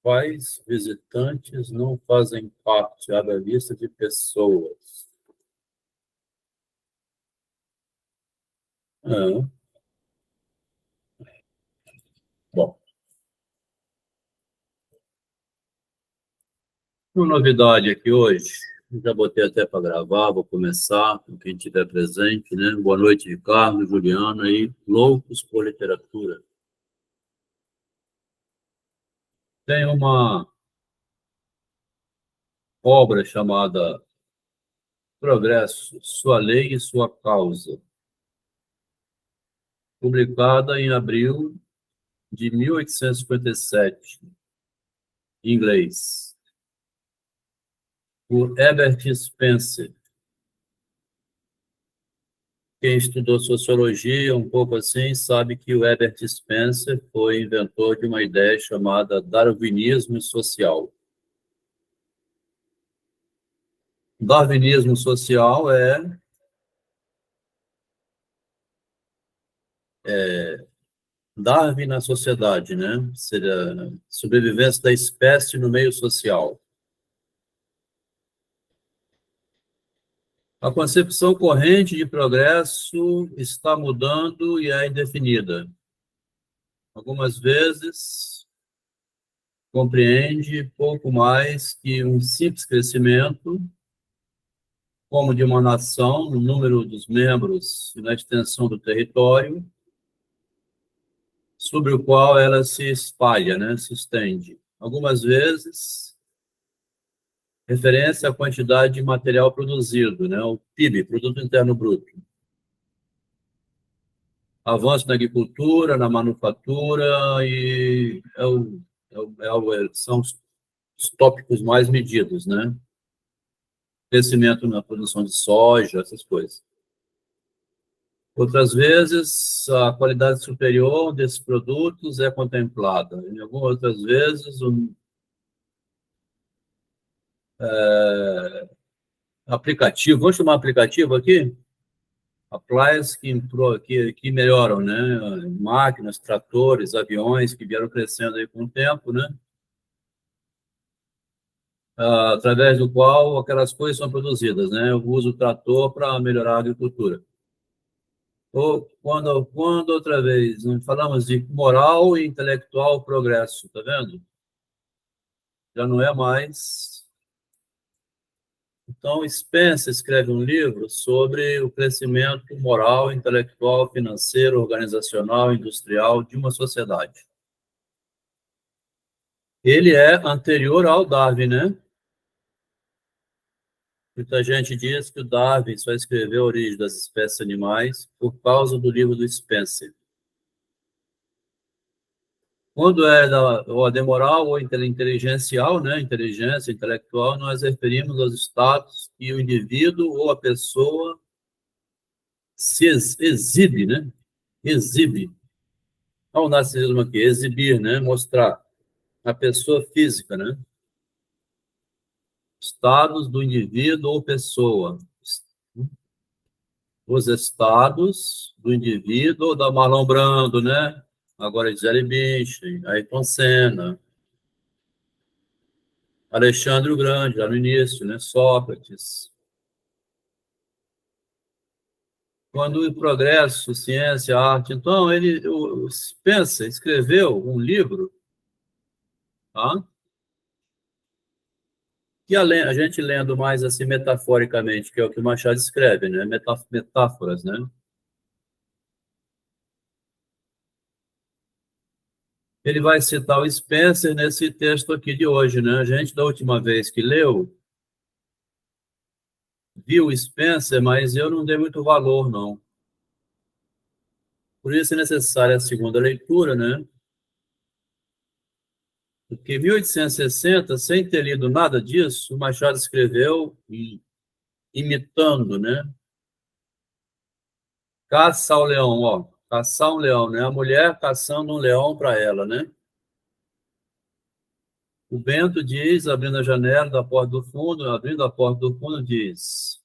Quais visitantes não fazem parte da lista de pessoas? Ah, bom, uma novidade aqui hoje. Já botei até para gravar, vou começar com quem estiver presente, né? Boa noite, Ricardo, Juliana aí, loucos por literatura. Tem uma obra chamada Progresso, Sua Lei e Sua Causa, publicada em abril de 1857, em inglês, por Herbert Spencer. Quem estudou sociologia, um pouco assim, sabe que o Herbert Spencer foi inventor de uma ideia chamada darwinismo social. Darwinismo social é Darwin na sociedade, né? Seria sobrevivência da espécie no meio social. A concepção corrente de progresso está mudando e é indefinida. Algumas vezes compreende pouco mais que um simples crescimento, como de uma nação, no número dos membros e na extensão do território, sobre o qual ela se espalha, né, se estende. Algumas vezes, referência à quantidade de material produzido, né, o PIB, Produto Interno Bruto. Avanço na agricultura, na manufatura, e são os tópicos mais medidos, né? Crescimento na produção de soja, essas coisas. Outras vezes, a qualidade superior desses produtos é contemplada. Em algumas outras vezes, aplicativo, vamos chamar aplicativo aqui? Appliances que melhoram, né? Máquinas, tratores, aviões que vieram crescendo aí com o tempo, né? Através do qual aquelas coisas são produzidas, né? Eu uso o trator para melhorar a agricultura. Ou quando outra vez, não falamos de moral e intelectual progresso, tá vendo? Já não é mais. Então, Spencer escreve um livro sobre o crescimento moral, intelectual, financeiro, organizacional, industrial de uma sociedade. Ele é anterior ao Darwin, né? Muita gente diz que o Darwin só escreveu a origem das espécies animais por causa do livro do Spencer. Quando é da ordem moral ou inteligencial, né, inteligência intelectual, nós referimos aos estados que o indivíduo ou a pessoa se exibe, né? Exibe. Olha o narcisismo aqui, exibir, né? Mostrar. A pessoa física, né? Estados do indivíduo ou pessoa. Os estados do indivíduo ou da Marlon Brando, né? Agora Gisele Bündchen, Ayrton Senna, Alexandre o Grande, lá no início, né? Sócrates. Quando o progresso, ciência, arte. Então, o Spencer escreveu um livro, tá? Que a gente lendo mais assim metaforicamente, que é o que o Machado escreve, né? Metáforas, né? Ele vai citar o Spencer nesse texto aqui de hoje, né? A gente, da última vez que leu, viu o Spencer, mas eu não dei muito valor, não. Por isso é necessária a segunda leitura, né? Porque em 1860, sem ter lido nada disso, o Machado escreveu imitando, né? Caça ao leão, ó. Caçar um leão, né? A mulher caçando um leão para ela, né? O Bento diz, abrindo a janela da porta do fundo, abrindo a porta do fundo, diz: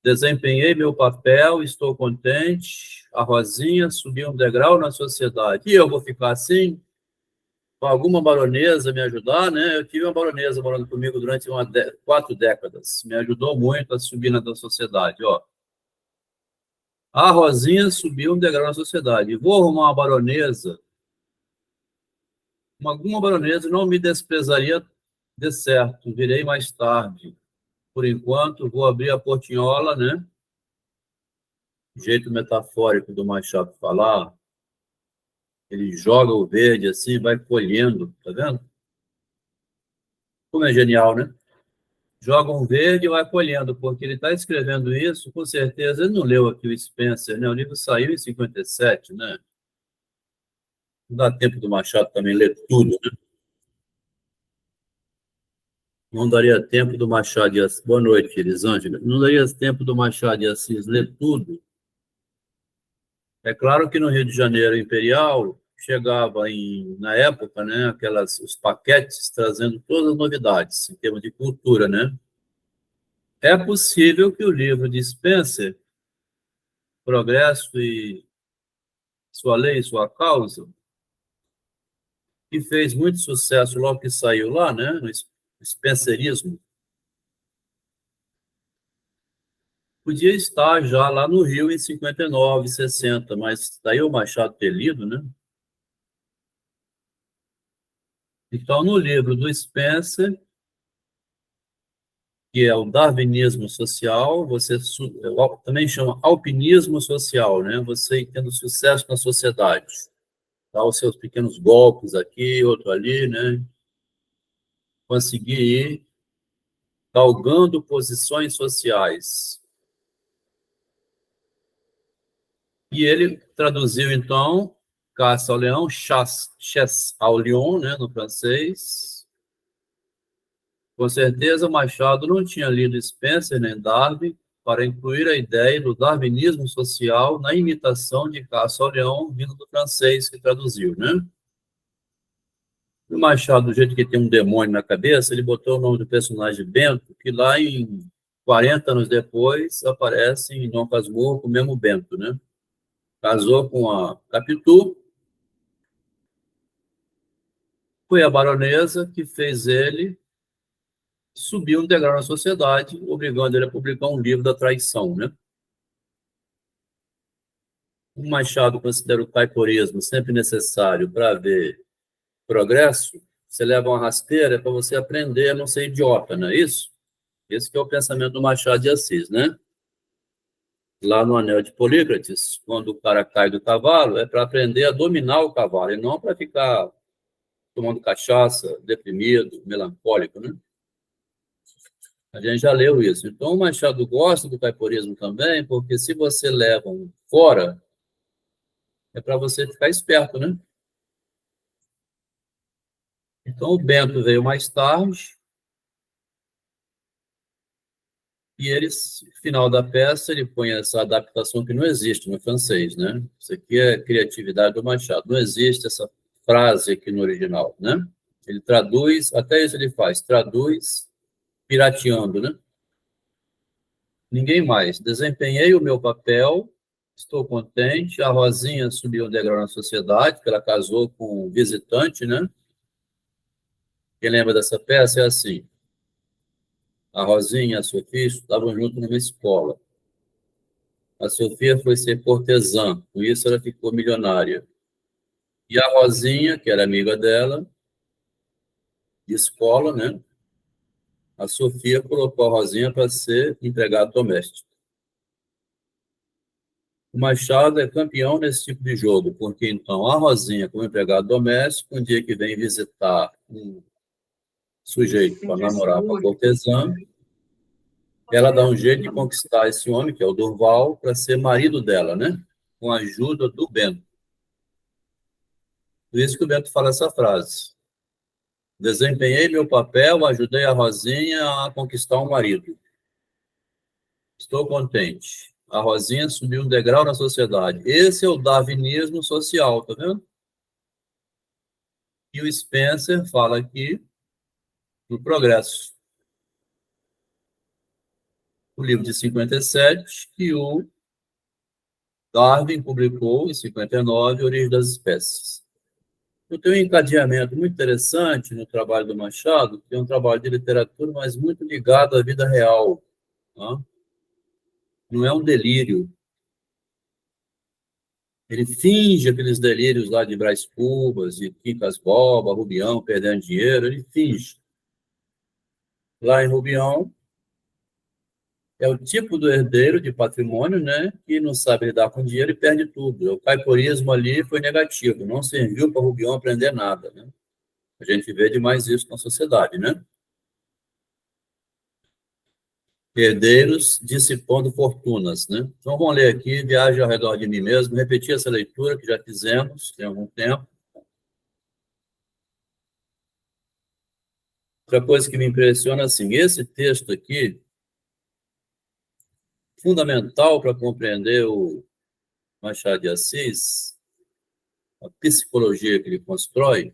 desempenhei meu papel, estou contente. A Rosinha subiu um degrau na sociedade. E eu vou ficar assim? alguma baronesa me ajudar, né? Eu tive uma baronesa morando comigo durante 4 décadas. Me ajudou muito a subir na sociedade, ó. A Rosinha subiu um degrau na sociedade. Vou arrumar uma baronesa. Alguma baronesa não me desprezaria de certo. Virei mais tarde. Por enquanto, vou abrir a portinhola, né? Jeito metafórico do Machado falar. Ele joga o verde assim, vai colhendo, tá vendo? Como é genial, né? Joga um verde e vai colhendo, porque ele está escrevendo isso, com certeza. Ele não leu aqui o Spencer, né? O livro saiu em 57, né? Não dá tempo do Machado também ler tudo, né? Não daria tempo do Machado de Assis. Boa noite, Elisângela. Não daria tempo do Machado de Assis ler tudo. É claro que no Rio de Janeiro Imperial chegava na época, né, os paquetes trazendo todas as novidades em termos de cultura, né? É possível que o livro de Spencer, Progresso e Sua Lei e Sua Causa, que fez muito sucesso logo que saiu lá, né, no Spencerismo, podia estar já lá no Rio em 59, 60, mas daí o Machado ter lido, né? Então, no livro do Spencer, que é o darwinismo social, você também chama alpinismo social, né? Você tendo sucesso na sociedade, dá os seus pequenos golpes aqui, outro ali, né? Conseguir ir galgando posições sociais. E ele traduziu, então, Caça ao Leão, Chasse ao Lion, né, no francês. Com certeza, Machado não tinha lido Spencer nem Darwin para incluir a ideia do darwinismo social na imitação de Caça ao Leão, vindo do francês que traduziu, né? O Machado, do jeito que tem um demônio na cabeça, ele botou o nome do personagem Bento, que lá em 40 anos depois aparece em Dom Casmurro com o mesmo Bento, né? Casou com a Capitu, foi a baronesa que fez ele subir um degrau na sociedade, obrigando ele a publicar um livro da traição, né? O Machado considera o caiporismo sempre necessário para haver progresso. Você leva uma rasteira para você aprender a não ser idiota, não é isso? Esse que é o pensamento do Machado de Assis, né? Lá no Anel de Polícrates, quando o cara cai do cavalo, é para aprender a dominar o cavalo, e não para ficar tomando cachaça, deprimido, melancólico, né? A gente já leu isso. Então, o Machado gosta do caiporismo também, porque se você leva um fora, é para você ficar esperto, né? Então, o Bento veio mais tarde, e ele, no final da peça, ele põe essa adaptação que não existe no francês, né? Isso aqui é criatividade do Machado. Não existe essa frase aqui no original, né? Ele traduz, até isso ele faz, traduz pirateando, né? Ninguém mais. Desempenhei o meu papel, estou contente. A Rosinha subiu um degrau na sociedade, porque ela casou com um visitante, né? Quem lembra dessa peça é assim. A Rosinha e a Sofia estudavam junto numa escola. A Sofia foi ser cortesã, com isso ela ficou milionária. E a Rosinha, que era amiga dela, de escola, né? A Sofia colocou a Rosinha para ser empregada doméstica. O Machado é campeão nesse tipo de jogo, porque então a Rosinha, como empregada doméstica, um dia que vem visitar um sujeito para namorar com a cortesã, ela dá um jeito de conquistar esse homem, que é o Durval, para ser marido dela, né? Com a ajuda do Bento. Por isso que o Bento fala essa frase. Desempenhei meu papel, ajudei a Rosinha a conquistar um marido. Estou contente. A Rosinha subiu um degrau na sociedade. Esse é o darwinismo social, tá vendo? E o Spencer fala aqui no Progresso, o livro de 57, que o Darwin publicou em 59, Origem das Espécies. Eu tenho um encadeamento muito interessante no trabalho do Machado, que é um trabalho de literatura, mas muito ligado à vida real. Tá? Não é um delírio. Ele finge aqueles delírios lá de Brás Cubas, de Quincas Boba, Rubião, perdendo dinheiro, ele finge. Lá em Rubião, é o tipo do herdeiro de patrimônio, né, que não sabe lidar com dinheiro e perde tudo. O caiporismo ali foi negativo, não serviu para Rubião aprender nada, né? A gente vê demais isso na sociedade, né? Herdeiros dissipando fortunas, né? Então, vamos ler aqui, Viagem ao Redor de Mim Mesmo, repetir essa leitura que já fizemos tem algum tempo. Outra coisa que me impressiona, assim, esse texto aqui, fundamental para compreender o Machado de Assis, a psicologia que ele constrói,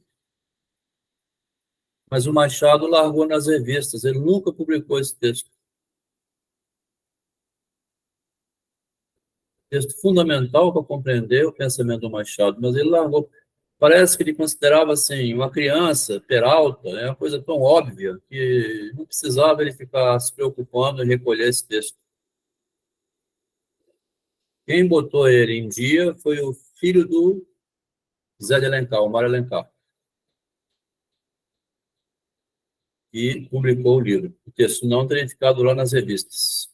mas o Machado largou nas revistas, ele nunca publicou esse texto. Texto fundamental para compreender o pensamento do Machado, mas ele largou. Parece que ele considerava assim, uma criança, Peralta, é uma coisa tão óbvia que não precisava ele ficar se preocupando em recolher esse texto. Quem botou ele em dia foi o filho do Zé de Alencar, o Mário Alencar, que publicou o livro. O texto não teria ficado lá nas revistas.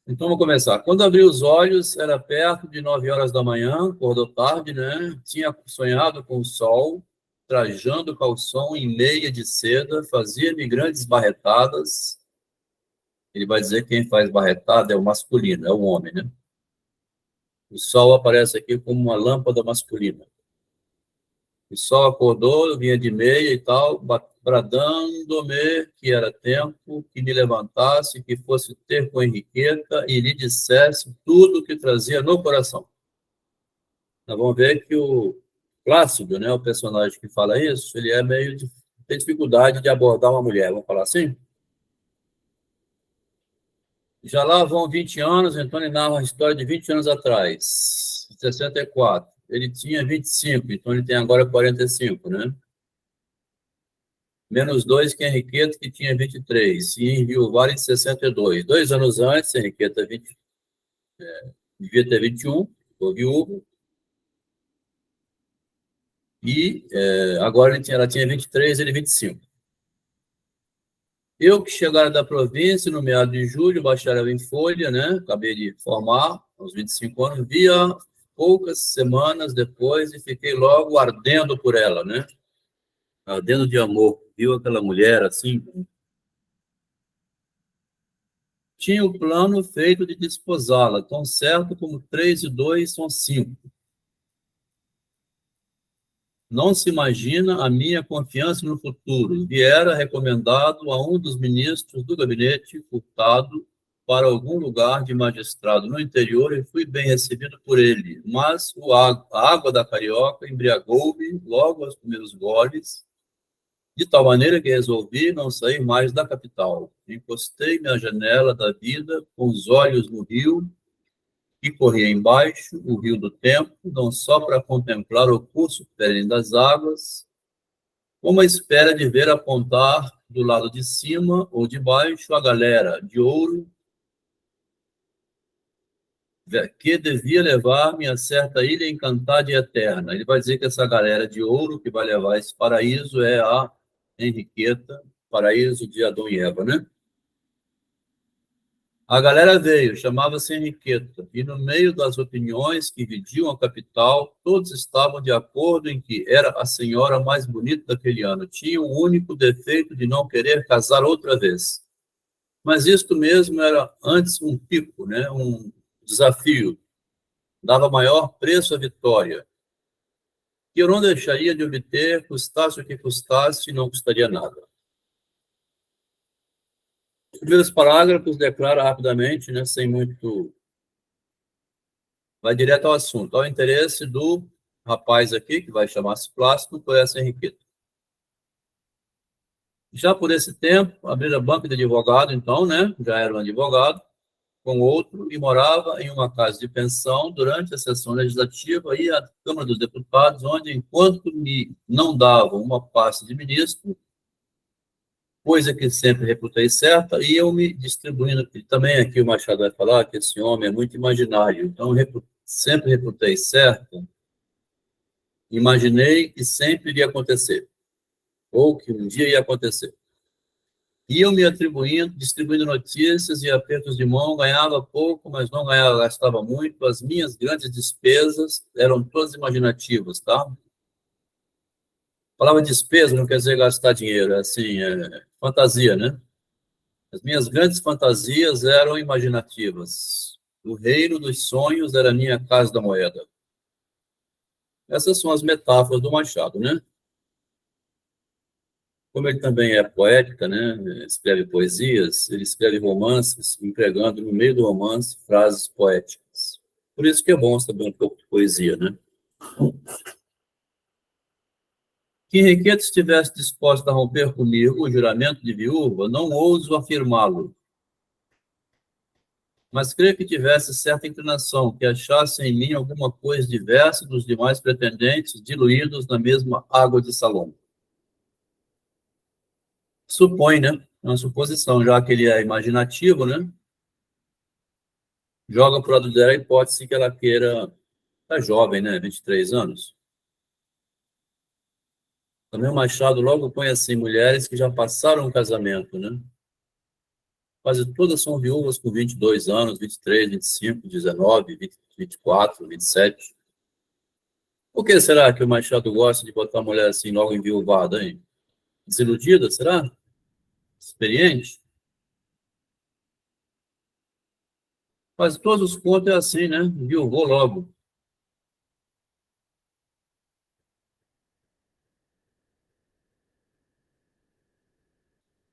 Então, vamos começar. Quando abri os olhos, era perto de 9 horas da manhã, acordou tarde, né? Tinha sonhado com o sol, trajando calção em meia de seda, fazia-me grandes barretadas. Ele vai dizer que quem faz barretada é o masculino, é o homem, né? O sol aparece aqui como uma lâmpada masculina. O sol acordou, eu vinha de meia e tal, bradando-me que era tempo que me levantasse, que fosse ter com Henriqueta e lhe dissesse tudo o que trazia no coração. Nós vamos ver que o Plácido, né, o personagem que fala isso, ele é meio tem dificuldade de abordar uma mulher, vamos falar assim? Já lá vão 20 anos, então ele narra a história de 20 anos atrás, 64. Ele tinha 25, então ele tem agora 45, né? Menos 2 que Henriqueta, que tinha 23, e em Rio Vale de 62. 2 anos antes, Henriqueta devia ter 21, ficou viúva, e agora ela tinha 23, ele 25. Eu que chegara da província, no meado de julho, bacharel em folha, né? Acabei de formar, aos 25 anos, via poucas semanas depois e fiquei logo ardendo por ela, né? Ardendo de amor. Viu aquela mulher assim? Tinha o plano feito de desposá-la, tão certo como 3 e 2 são 5. Não se imagina a minha confiança no futuro. Viera recomendado a um dos ministros do gabinete, furtado para algum lugar de magistrado no interior e fui bem recebido por ele. Mas a água da carioca embriagou-me logo aos primeiros goles, de tal maneira que resolvi não sair mais da capital. Encostei-me à janela da vida, com os olhos no rio, que corria embaixo, o rio do tempo, não só para contemplar o curso perene das águas, como a espera de ver apontar do lado de cima ou de baixo a galera de ouro que devia levar-me a certa ilha encantada e eterna. Ele vai dizer que essa galera de ouro que vai levar esse paraíso é a Henriqueta, paraíso de Adão e Eva, né? A galera veio, chamava-se Henriqueta, e no meio das opiniões que dividiam a capital, todos estavam de acordo em que era a senhora mais bonita daquele ano. Tinha o único defeito de não querer casar outra vez. Mas isto mesmo era antes um pico, né? Um desafio. Dava maior preço à vitória. Que eu não deixaria de obter, custasse o que custasse, não custaria nada. Os primeiros parágrafos declara rapidamente, né, sem muito... Vai direto ao assunto, ao interesse do rapaz aqui, que vai chamar-se Plácido, por essa Henriqueta. Já por esse tempo, abrir a banca de advogado, então, né, já era um advogado, com outro e morava em uma casa de pensão durante a sessão legislativa e a Câmara dos Deputados, onde, enquanto me não davam uma pasta de ministro, coisa que sempre reputei certa, e eu me distribuindo, e também aqui o Machado vai falar que esse homem é muito imaginário, então sempre reputei certo, imaginei que sempre iria acontecer, ou que um dia ia acontecer. Iam me atribuindo, distribuindo notícias e apertos de mão, ganhava pouco, mas não ganhava, gastava muito. As minhas grandes despesas eram todas imaginativas, tá? A palavra despesa não quer dizer gastar dinheiro, é assim, é fantasia, né? As minhas grandes fantasias eram imaginativas. O reino dos sonhos era a minha casa da moeda. Essas são as metáforas do Machado, né? Como ele também é poética, né? Escreve poesias, ele escreve romances, empregando no meio do romance frases poéticas. Por isso que é bom saber um pouco de poesia, né? Que Henriqueta estivesse disposta a romper comigo o juramento de viúva, não ouso afirmá-lo. Mas creio que tivesse certa inclinação, que achasse em mim alguma coisa diversa dos demais pretendentes, diluídos na mesma água de Salom. Supõe, né? É uma suposição, já que ele é imaginativo, né? Joga para o lado dela a hipótese que ela queira. Tá jovem, né? 23 anos. Também o Machado logo põe assim, mulheres que já passaram o casamento, né? Quase todas são viúvas com 22 anos, 23, 25, 19, 20, 24, 27. Por que será que o Machado gosta de botar a mulher assim logo enviuvada, hein? Desiludida, será? Experiente? Quase todos os contos é assim, né? Viuvou logo.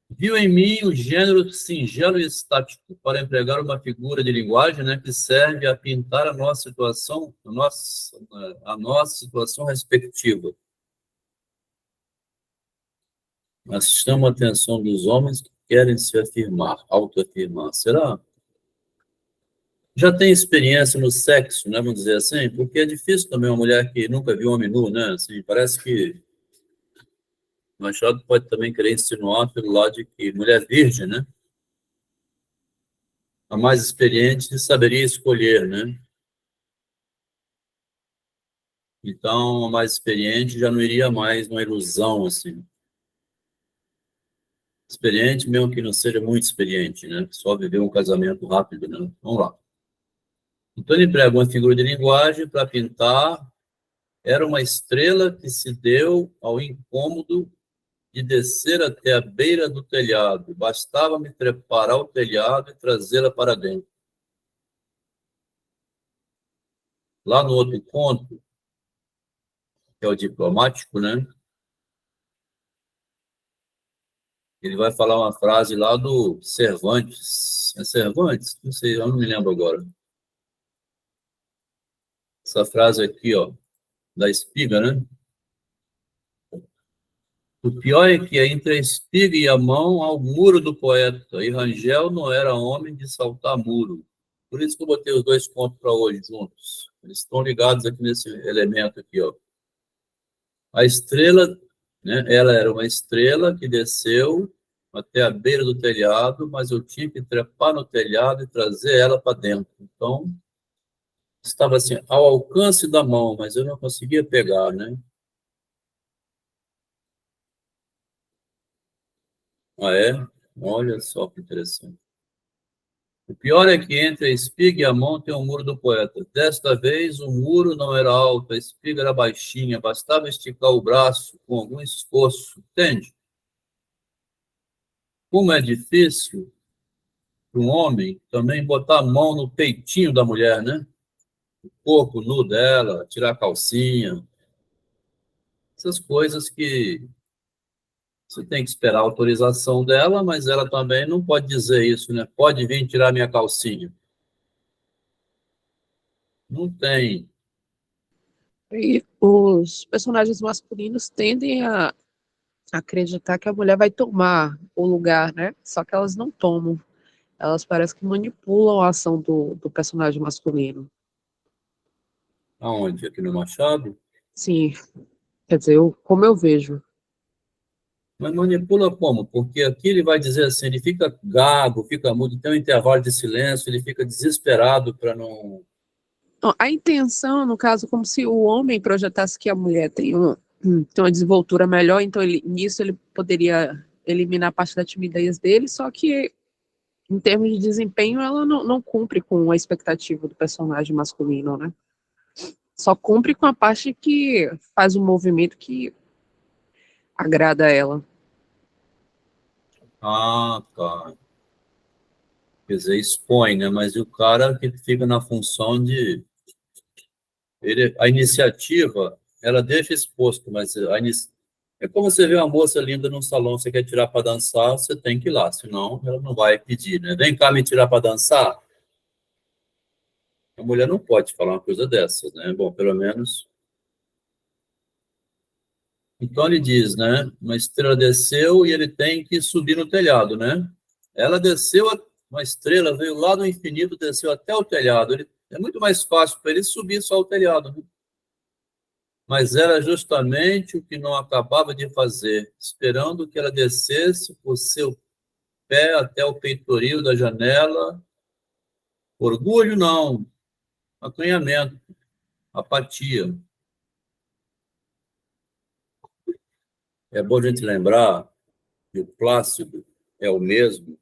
Viu em mim o gênero singelo e estático, para empregar uma figura de linguagem, né, que serve a pintar a nossa situação, a nossa situação respectiva. Mas chama a atenção dos homens que querem se afirmar, autoafirmar. Será? Já tem experiência no sexo, né, vamos dizer assim? Porque é difícil também uma mulher que nunca viu homem nu, né? Assim, parece que Machado pode também querer insinuar pelo lado de que mulher virgem, né? A mais experiente saberia escolher, né? Então, a mais experiente já não iria mais numa ilusão, assim. Experiente, mesmo que não seja muito experiente, né? Só viveu um casamento rápido, né? Vamos lá. Então, ele emprega uma figura de linguagem para pintar. Era uma estrela que se deu ao incômodo de descer até a beira do telhado. Bastava-me trepar ao telhado e trazê-la para dentro. Lá no outro conto, que é o diplomático, né? Ele vai falar uma frase lá do Cervantes. É Cervantes? Não sei, eu não me lembro agora. Essa frase aqui, ó, da espiga, né? O pior é que entre a espiga e a mão há o muro do poeta, e Rangel não era homem de saltar muro. Por isso que eu botei os dois contos para hoje juntos. Eles estão ligados aqui nesse elemento aqui, ó. A estrela, né? Ela era uma estrela que desceu até a beira do telhado, mas eu tinha que trepar no telhado e trazer ela para dentro. Então, estava assim, ao alcance da mão, mas eu não conseguia pegar, né? Ah, é? Olha só que interessante. O pior é que entre a espiga e a mão tem o muro do poeta. Desta vez, o muro não era alto, a espiga era baixinha, bastava esticar o braço com algum esforço, entende? Como é difícil para um homem também botar a mão no peitinho da mulher, né? O corpo nu dela, tirar a calcinha, essas coisas que você tem que esperar a autorização dela, mas ela também não pode dizer isso, né? Pode vir tirar minha calcinha. Não tem. E os personagens masculinos tendem a acreditar que a mulher vai tomar o lugar, né? Só que elas não tomam. elas parecem que manipulam a ação do personagem masculino. Aonde? Aqui no Machado? Sim, quer dizer, como eu vejo. Mas manipula como? Porque aqui ele vai dizer assim, ele fica gago, fica mudo, tem um intervalo de silêncio, ele fica desesperado para não... Não, a intenção, no caso, como se o homem projetasse que a mulher tem uma desenvoltura melhor, então nisso ele poderia eliminar parte da timidez dele, só que em termos de desempenho ela não cumpre com a expectativa do personagem masculino, né? Só cumpre com a parte que faz um movimento que agrada a ela. Ah, tá. Quer dizer, expõe, né? Mas o cara que fica na função de... a iniciativa, ela deixa exposto, mas é como você vê uma moça linda num salão, você quer tirar para dançar, você tem que ir lá, senão ela não vai pedir, né? Vem cá me tirar para dançar. A mulher não pode falar uma coisa dessas, né? Bom, pelo menos... Então ele diz, né? Uma estrela desceu e ele tem que subir no telhado, né? Ela desceu, uma estrela veio lá do infinito, desceu até o telhado. É muito mais fácil para ele subir só o telhado, né? Mas era justamente o que não acabava de fazer, esperando que ela descesse por seu pé até o peitoril da janela. Orgulho não, acanhamento, apatia. É bom a gente lembrar que o Plácido é o mesmo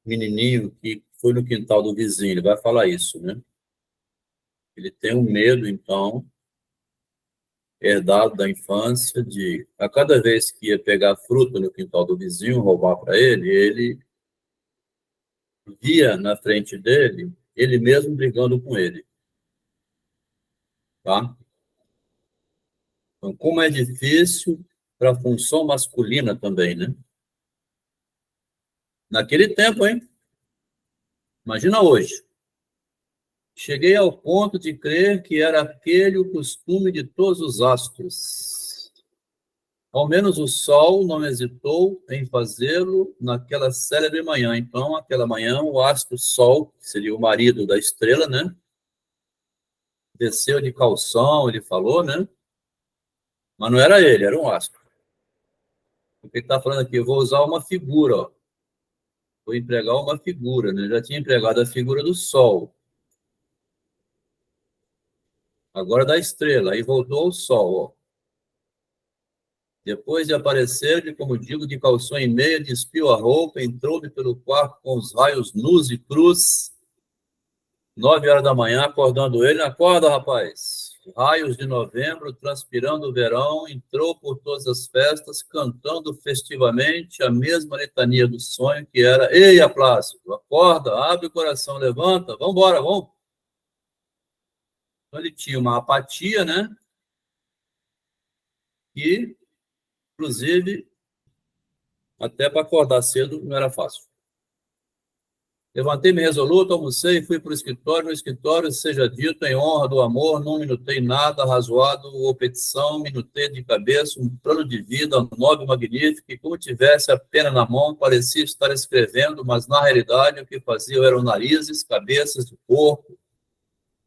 menininho que foi no quintal do vizinho, ele vai falar isso, né? Ele tem um medo, então, herdado da infância, de a cada vez que ia pegar fruta no quintal do vizinho, roubar para ele via na frente dele, ele mesmo brigando com ele, tá? Então, como é difícil para a função masculina também, né? Naquele tempo, hein? Imagina hoje. Cheguei ao ponto de crer que era aquele o costume de todos os astros. Ao menos o sol não hesitou em fazê-lo naquela célebre manhã. Então, aquela manhã, o astro Sol, que seria o marido da estrela, né? Desceu de calção, ele falou, né? Mas não era ele, era um astro. O que ele está falando aqui? Eu vou usar uma figura, ó. Vou empregar uma figura, né? Já tinha empregado a figura do Sol. Agora da estrela. Aí voltou ao Sol, ó. Depois de aparecer-lhe, como digo, de calção e meia, despiu a roupa, entrou-me pelo quarto com os raios nus e cruz. 9 horas da manhã, acordando ele. Acorda, rapaz. Raios de novembro, transpirando o verão, entrou por todas as festas, cantando festivamente a mesma litania do sonho, que era: Ei, Plácido, acorda, abre o coração, levanta, vamos embora, vamos. Então ele tinha uma apatia, né? E, inclusive, até para acordar cedo não era fácil. Levantei-me resoluto, almocei, fui para o escritório. No escritório, seja dito, em honra do amor, não minutei nada, razoado ou petição, minutei de cabeça um plano de vida nobre e magnífico, e como tivesse a pena na mão, parecia estar escrevendo, mas na realidade o que fazia eram narizes, cabeças de corpo,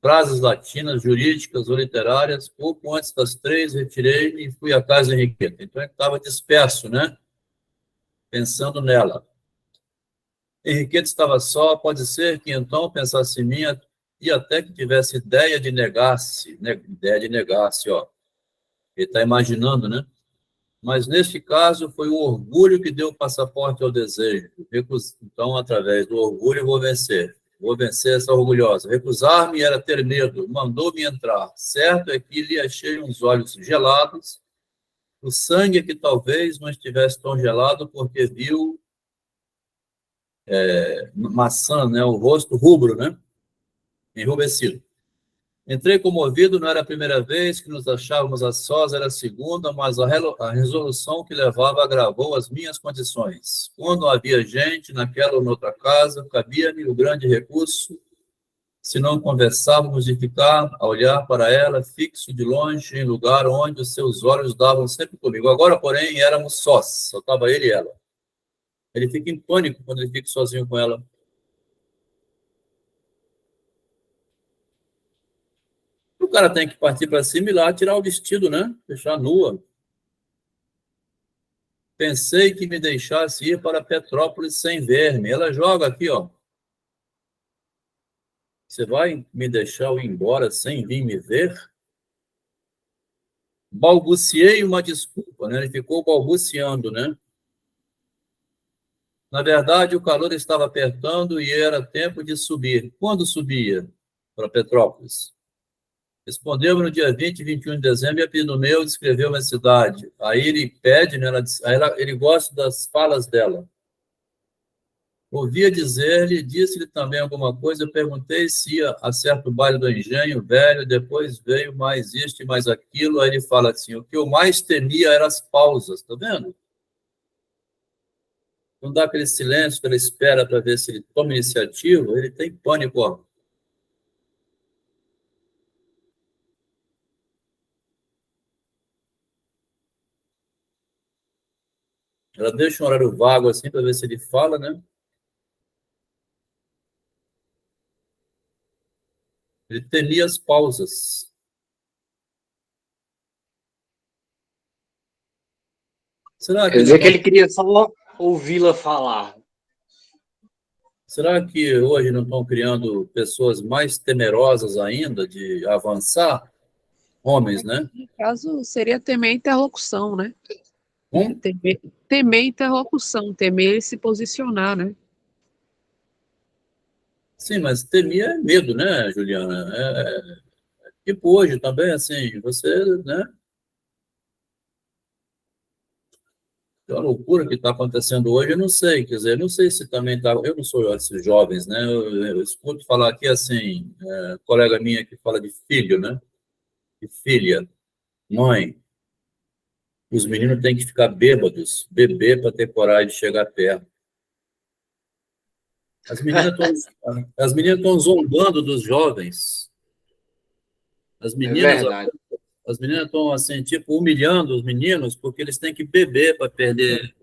frases latinas, jurídicas ou literárias. Pouco antes das 3, retirei-me e fui à casa de Henriqueta. Então ele estava disperso, né? Pensando nela. Henriqueta estava só, pode ser que então pensasse em mim e até que tivesse ideia de negar-se, né? Ideia de negar-se, ó. Ele está imaginando, né? Mas neste caso foi o orgulho que deu o passaporte ao desejo. Então, através do orgulho, vou vencer. Vou vencer essa orgulhosa. Recusar-me era ter medo. Mandou-me entrar. Certo é que lhe achei uns olhos gelados. O sangue que talvez não estivesse tão gelado porque viu maçã, né? O rosto rubro, né? Enrubescido. Entrei comovido, não era a primeira vez que nos achávamos a sós, era a segunda, mas a resolução que levava agravou as minhas condições. Quando havia gente, naquela ou noutra casa, cabia-me o grande recurso, se não conversávamos, de ficar a olhar para ela, fixo de longe, em lugar onde os seus olhos davam sempre comigo. Agora, porém, éramos sós, só estava ele e ela. Ele fica em pânico quando ele fica sozinho com ela. O cara tem que partir para cima e lá tirar o vestido, né? Deixar nua. Pensei que me deixasse ir para Petrópolis sem ver-me. Ela joga aqui, ó. Você vai me deixar eu ir embora sem vir me ver? Balbuciei uma desculpa, né? Ele ficou balbuciando, né? Na verdade, o calor estava apertando e era tempo de subir. Quando subia para Petrópolis? Respondeu no dia 20 e 21 de dezembro, e a pedido meu descreveu uma cidade. Aí ele pede, né, ele gosta das falas dela. Ouvia dizer-lhe, disse-lhe também alguma coisa, eu perguntei se ia a certo baile do Engenho Velho, depois veio mais isto e mais aquilo, aí ele fala assim, o que eu mais temia eram as pausas, tá vendo? Quando dá aquele silêncio, aquela espera para ver se ele toma iniciativa, ele tem pânico, ó. Ela deixa um horário vago assim para ver se ele fala, né? Ele temia as pausas. Será Quer que não dizer que estão... ele queria só ouvi-la falar. Será que hoje não estão criando pessoas mais temerosas ainda de avançar? Homens, né? No caso, seria temer a interlocução, né? Um, Temer interlocução, temer ele se posicionar, né? sim, mas temia é medo, né, Juliana? Tipo hoje também, assim, você, né? É uma loucura que está acontecendo hoje, eu não sei, quer dizer, eu não sei se também está. Eu não sou esses jovens, né? Eu escuto falar aqui assim, colega minha que fala de filho, né? De filha, mãe, os meninos têm que ficar bêbados, beber para ter coragem de chegar perto. As meninas estão, as meninas estão zombando dos jovens. As É meninas, verdade. as meninas estão assim, tipo, humilhando os meninos porque eles têm que beber para perder,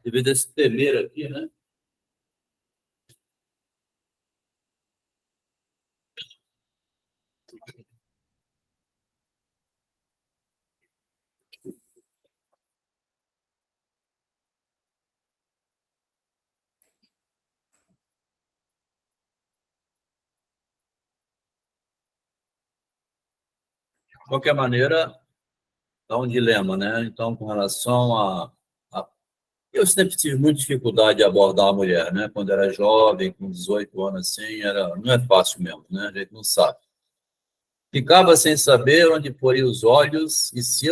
em vez desse temer aqui, né? De qualquer maneira, dá um dilema, né? Então, com relação a... Eu sempre tive muita dificuldade de abordar a mulher, né? Quando era jovem, com 18 anos, assim, não é fácil mesmo, né? A gente não sabe. Ficava sem saber onde poria os olhos e se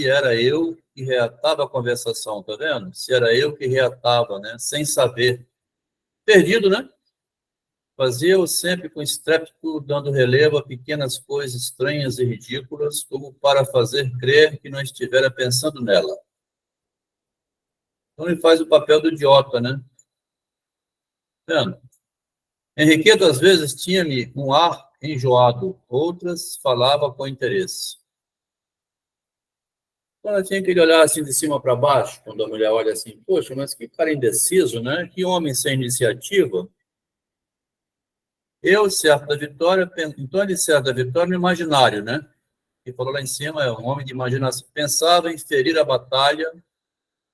era eu que reatava a conversação, tá vendo? Se era eu que reatava, né? Sem saber. Perdido, né? Fazia-o sempre com estrépito, dando relevo a pequenas coisas estranhas e ridículas, como para fazer crer que não estivera pensando nela. Então ele faz o papel do idiota, né? Vendo? Henriqueta, às vezes, tinha-me um ar enjoado, outras falava com interesse. Ela tinha aquele olhar assim de cima para baixo, quando a mulher olha assim, poxa, mas que cara indeciso, né? Que homem sem iniciativa. Eu, certo da vitória, então ele, certo da vitória, no imaginário, né? Que falou lá em cima, é um homem de imaginação. Pensava em ferir a batalha,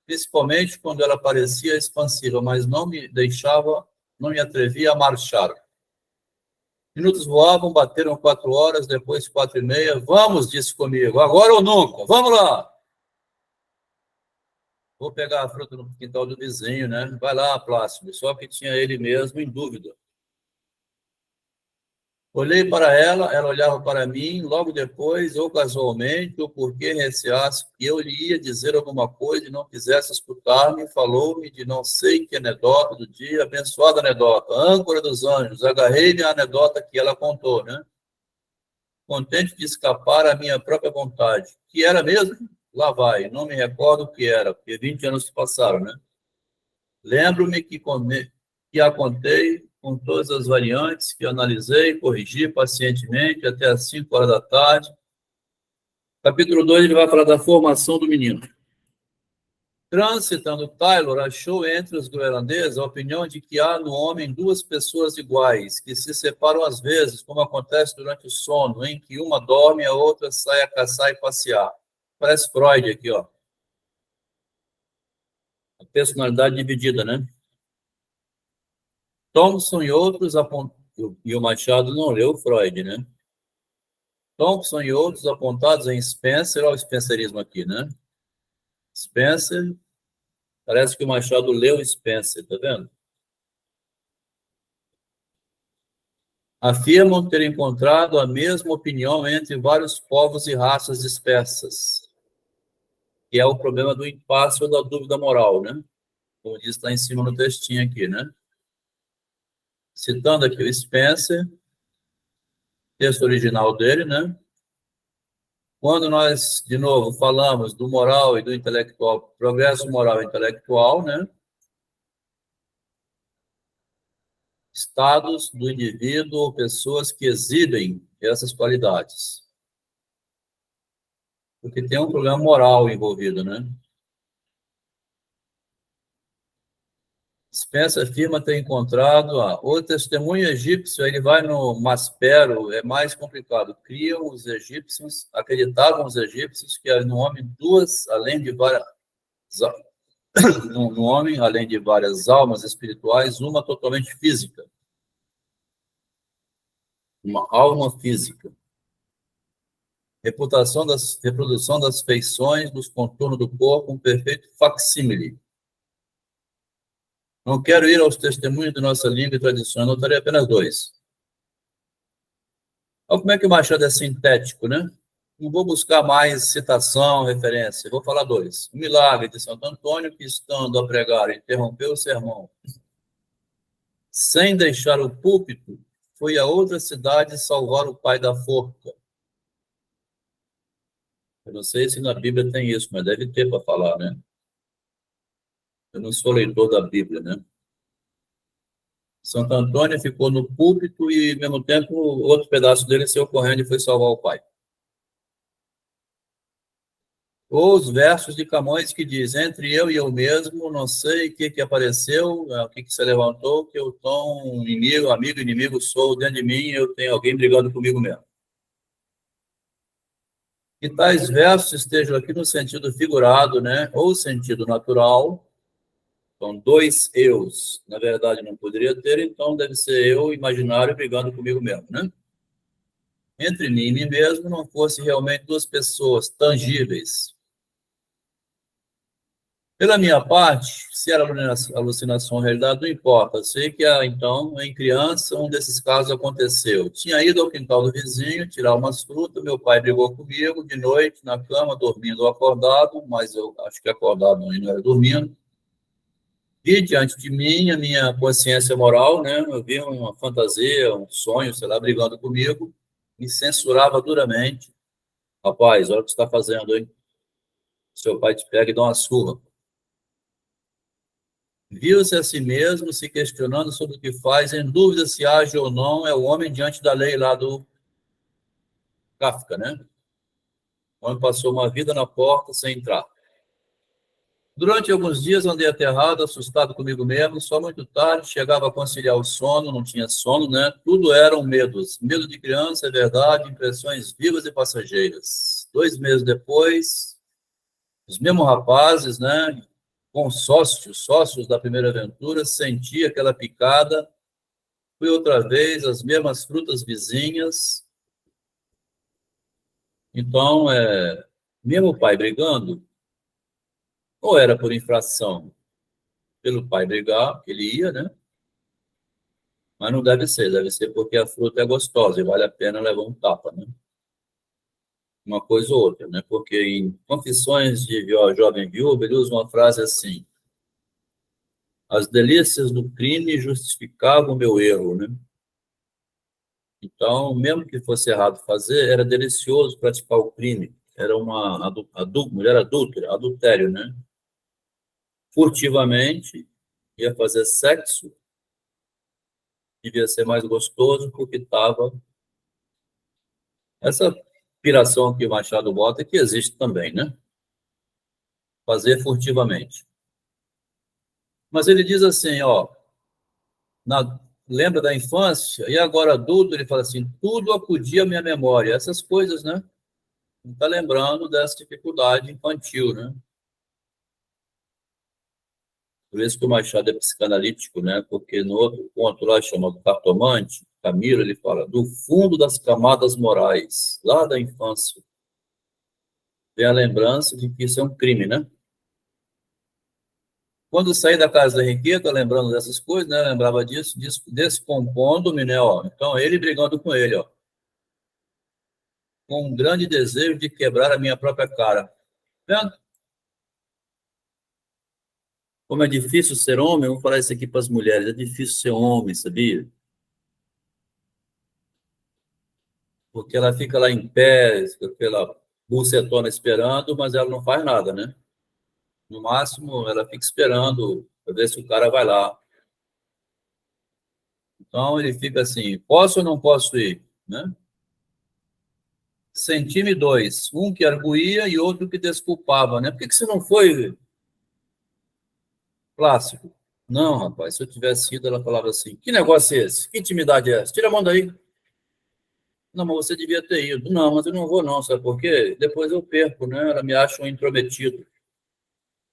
principalmente quando ela parecia expansiva, mas não me deixava, não me atrevia a marchar. Minutos voavam, bateram 4 horas, depois 4h30. Vamos, disse comigo, agora ou nunca, vamos lá. Vou pegar a fruta no quintal do vizinho, né? Vai lá, Plácido. Só que tinha ele mesmo em dúvida. Olhei para ela olhava para mim, logo depois, ou casualmente, ou porque receasse que eu lhe ia dizer alguma coisa e não quisesse escutar-me, falou-me de não sei que anedota do dia, abençoada anedota, âncora dos anjos, agarrei-me à anedota que ela contou, né? Contente de escapar à minha própria vontade. Que era mesmo? Lá vai, não me recordo o que era, porque 20 anos se passaram, né? Lembro-me que a contei com todas as variantes, que analisei, corrigi pacientemente até às 5 horas da tarde. Capítulo 2, ele vai falar da formação do menino. Transitando Taylor, achou entre os groenlandeses a opinião de que há no homem duas pessoas iguais, que se separam às vezes, como acontece durante o sono, em que uma dorme e a outra sai a caçar e passear. Parece Freud aqui, ó. A personalidade dividida, né? Thompson e outros e o Machado não leu Freud, né? Thompson e outros apontados em Spencer, olha o spencerismo aqui, né? Spencer, parece que o Machado leu Spencer, tá vendo? Afirmam ter encontrado a mesma opinião entre vários povos e raças dispersas, que é o problema do impasse ou da dúvida moral, né? Como diz lá em cima no textinho aqui, né? Citando aqui o Spencer, texto original dele, né? Quando nós, de novo, falamos do moral e do intelectual, progresso moral e intelectual, né? Estados do indivíduo ou pessoas que exibem essas qualidades. Porque tem um problema moral envolvido, né? Spencer afirma ter encontrado o testemunho egípcio, ele vai no Maspero, é mais complicado. Acreditavam os egípcios que no homem duas, além de várias, no homem, além de várias almas espirituais, uma totalmente física. Uma alma física. Reprodução das feições, dos contornos do corpo, um perfeito facsímile. Não quero ir aos testemunhos de nossa língua e tradição, anotarei apenas dois. Olha como é que o Machado é sintético, né? Não vou buscar mais citação, referência, vou falar dois. O milagre de Santo Antônio, que estando a pregar, interrompeu o sermão. Sem deixar o púlpito, foi a outra cidade salvar o pai da forca. Eu não sei se na Bíblia tem isso, mas deve ter para falar, né? Eu não sou leitor da Bíblia, né? Santo Antônio ficou no púlpito e, ao mesmo tempo, outro pedaço dele saiu correndo e foi salvar o pai. Ou os versos de Camões que diz, entre eu e eu mesmo, não sei o que apareceu, o que se levantou, que eu tão inimigo, amigo, inimigo sou, dentro de mim eu tenho alguém brigando comigo mesmo. E tais versos estejam aqui no sentido figurado, né? Ou sentido natural. São dois eus. Na verdade, não poderia ter, então deve ser eu imaginário brigando comigo mesmo, né? Entre mim e mim mesmo não fosse realmente duas pessoas tangíveis. Pela minha parte, se era alucinação ou realidade, não importa. Sei que, então, em criança, um desses casos aconteceu. Tinha ido ao quintal do vizinho tirar umas frutas, meu pai brigou comigo de noite, na cama, dormindo ou acordado, mas eu acho que acordado não era dormindo. Vi diante de mim a minha consciência moral, né? Eu vi uma fantasia, um sonho, sei lá, brigando comigo, me censurava duramente. Rapaz, olha o que você está fazendo, hein? Seu pai te pega e dá uma surra. Viu-se a si mesmo, se questionando sobre o que faz, em dúvida se age ou não, é o homem diante da lei lá do Kafka, né? O homem passou uma vida na porta sem entrar. Durante alguns dias andei aterrado, assustado comigo mesmo, só muito tarde chegava a conciliar o sono, não tinha sono, né? Tudo eram medos. Medo de criança, é verdade, impressões vivas e passageiras. 2 meses depois, os mesmos rapazes, né? Com sócios da primeira aventura, senti aquela picada, fui outra vez, as mesmas frutas vizinhas. Então, mesmo o pai brigando, ou era por infração, pelo pai brigar, que ele ia, né? Mas não deve ser porque a fruta é gostosa e vale a pena levar um tapa, né? Uma coisa ou outra, né? Porque em Confissões de Jovem Viúva, ele usa uma frase assim: as delícias do crime justificavam o meu erro, né? Então, mesmo que fosse errado fazer, era delicioso praticar o crime. Era uma mulher adúltera, adultério, né? Furtivamente, ia fazer sexo, devia ser mais gostoso porque estava... Essa piração que o Machado bota é que existe também, né? fazer furtivamente. Mas ele diz assim, ó, lembra da infância? E agora adulto, ele fala assim, tudo acudia à minha memória. Essas coisas, né? Não está lembrando dessa dificuldade infantil, né? Por isso que o Machado é psicanalítico, né? Porque no outro conto lá, chamado Cartomante, Camilo, ele fala do fundo das camadas morais, lá da infância, vem a lembrança de que isso é um crime, né? Quando saí da casa da Henriqueta, lembrando dessas coisas, né? Lembrava disso, descompondo-me, né? Ó. Então, ele brigando com ele, ó, com um grande desejo de quebrar a minha própria cara. Vendo? Como é difícil ser homem, eu vou falar isso aqui para as mulheres, é difícil ser homem, sabia? Porque ela fica lá em pé, pela bucetona esperando, mas ela não faz nada, né? No máximo, ela fica esperando para ver se o cara vai lá. Então, ele fica assim, posso ou não posso ir? Né? Senti-me dois, um que arguía e outro que desculpava. Né? Por que você não foi, Clássico? Não, rapaz, se eu tivesse ido, ela falava assim, que negócio é esse? Que intimidade é essa? Tira a mão daí. Não, mas você devia ter ido. Não, mas eu não vou não, sabe por quê? Depois eu perco, né? Ela me acha um intrometido.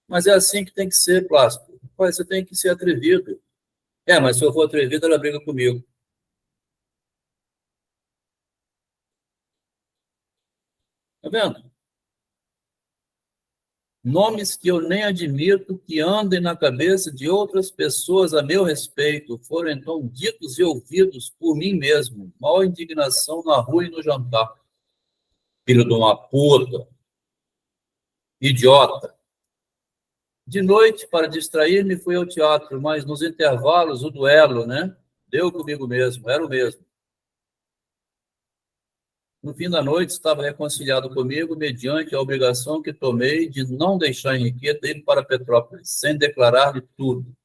Mas é assim que tem que ser, Clássico. Rapaz, você tem que ser atrevido. É, mas se eu for atrevido, ela briga comigo. Tá vendo? Nomes que eu nem admito que andem na cabeça de outras pessoas a meu respeito foram então ditos e ouvidos por mim mesmo. Maior indignação na rua e no jantar. Filho de uma puta, idiota. De noite, para distrair-me, fui ao teatro, mas nos intervalos, o duelo, né? Deu comigo mesmo, era o mesmo. No fim da noite, estava reconciliado comigo mediante a obrigação que tomei de não deixar Henriqueta ir para Petrópolis, sem declarar-lhe tudo.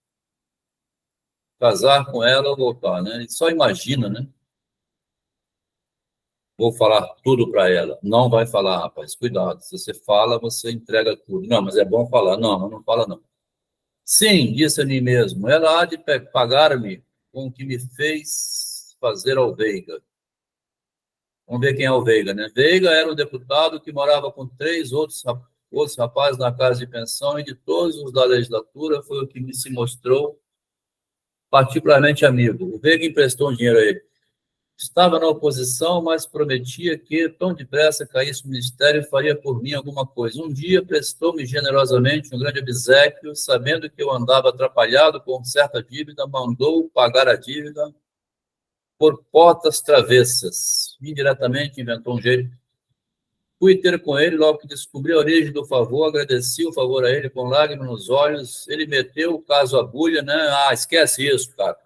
Casar com ela ou voltar, né? Ele só imagina, né? Vou falar tudo para ela. Não vai falar, rapaz, cuidado. Se você fala, você entrega tudo. Não, mas é bom falar. Não, não fala, não. Sim, disse a mim mesmo, ela há de pagar-me com o que me fez fazer ao Veiga. Vamos ver quem é o Veiga, né? Veiga era um deputado que morava com três outros rapazes na casa de pensão e de todos os da legislatura foi o que me se mostrou particularmente amigo. O Veiga emprestou um dinheiro a ele. Estava na oposição, mas prometia que, tão depressa caísse o ministério, faria por mim alguma coisa. Um dia prestou-me generosamente um grande obséquio, sabendo que eu andava atrapalhado com certa dívida, mandou pagar a dívida por portas travessas. Indiretamente inventou um jeito. Fui ter com ele, logo que descobri a origem do favor, agradeci o favor a ele com lágrimas nos olhos. Ele meteu o caso à bulha, né? Ah, esquece isso, cara.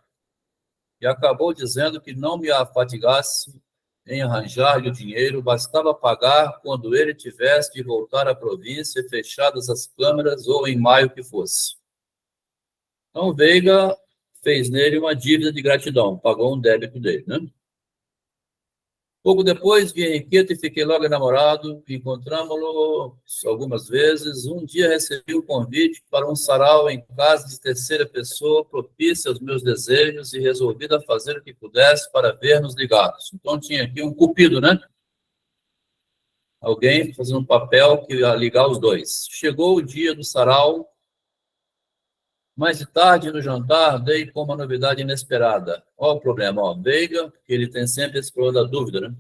E acabou dizendo que não me afatigasse em arranjar-lhe o dinheiro, bastava pagar quando ele tivesse de voltar à província, fechadas as câmaras ou em maio que fosse. Então, Veiga fez nele uma dívida de gratidão, pagou um débito dele, né? Pouco depois, vi Henriqueta e fiquei logo namorado, encontramos-lo algumas vezes. Um dia recebi o convite para um sarau em casa de terceira pessoa, propícia aos meus desejos e resolvida a fazer o que pudesse para ver-nos ligados. Então, tinha aqui um cupido, né? Alguém fazendo um papel que ia ligar os dois. Chegou o dia do sarau, mais de tarde no jantar, dei com uma novidade inesperada. Olha o problema, ó, Veiga, que ele tem sempre esse problema da dúvida, né?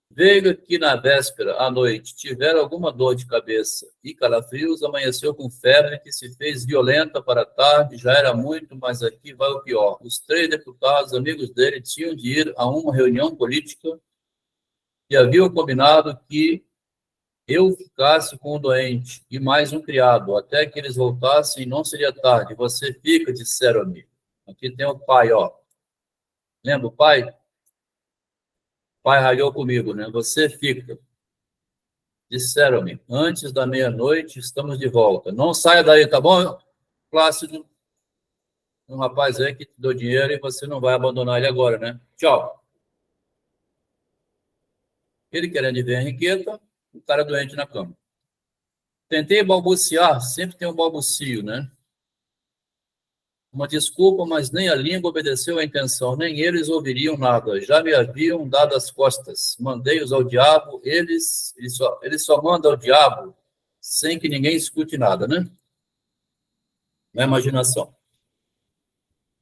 Veiga, que na véspera, à noite, tiver alguma dor de cabeça e calafrios, amanheceu com febre que se fez violenta para a tarde, já era muito, mas aqui vai o pior. Os três deputados, amigos dele, tinham de ir a uma reunião política e haviam combinado que eu ficasse com o doente e mais um criado, até que eles voltassem, não seria tarde. Você fica, disseram-me. Aqui tem o pai, ó. Lembra o pai? O pai ralhou comigo, né? Você fica. Disseram-me, antes da meia-noite estamos de volta. Não saia daí, tá bom? Plácido, um rapaz aí que te deu dinheiro e você não vai abandonar ele agora, né? Tchau. Ele querendo ver a Henriqueta, o cara doente na cama. Tentei balbuciar, sempre tem um balbucio, né? Uma desculpa, mas nem a língua obedeceu à intenção, nem eles ouviriam nada. Já me haviam dado as costas. Mandei-os ao diabo, eles só mandam ao diabo sem que ninguém escute nada, né? Na imaginação.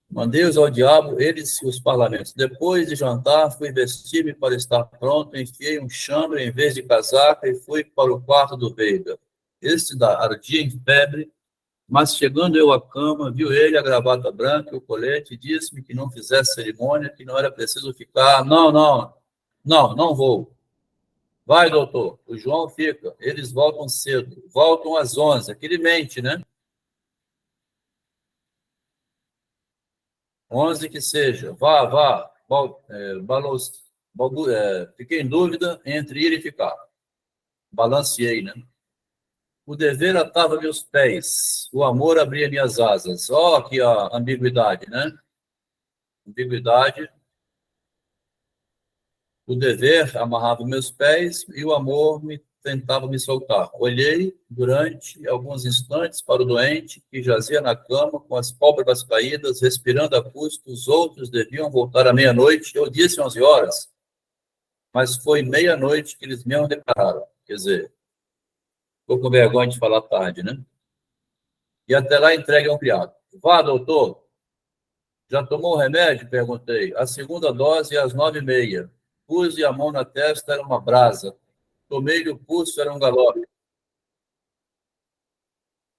Mandei-os ao diabo, eles e os parlamentos. Depois de jantar, fui vestir-me para estar pronto, enfiei um chambre em vez de casaca e fui para o quarto do Veiga. Este ardia em febre, mas chegando eu à cama, viu ele a gravata branca, o colete, e disse-me que não fizesse cerimônia, que não era preciso ficar. Não vou. Vai, doutor. O João fica. Eles voltam cedo. Voltam às 11. Aquele mente, né? 11 que seja. Vá. Fiquei em dúvida entre ir e ficar. Balanceei, né? O dever atava meus pés, o amor abria minhas asas. Ó, aqui a ambiguidade, né? Ambiguidade. O dever amarrava meus pés e o amor tentava me soltar. Olhei durante alguns instantes para o doente que jazia na cama com as pálpebras caídas, respirando a custo. Os outros deviam voltar à meia-noite. Eu disse 11 horas, mas foi meia-noite que eles mesmo declararam. Quer dizer, estou com vergonha de falar tarde, né? E até lá entregue ao criado. Vá, doutor. Já tomou o remédio? Perguntei. A segunda dose às 9h30. Puse a mão na testa, era uma brasa. Tomei-lhe o pulso, era um galope.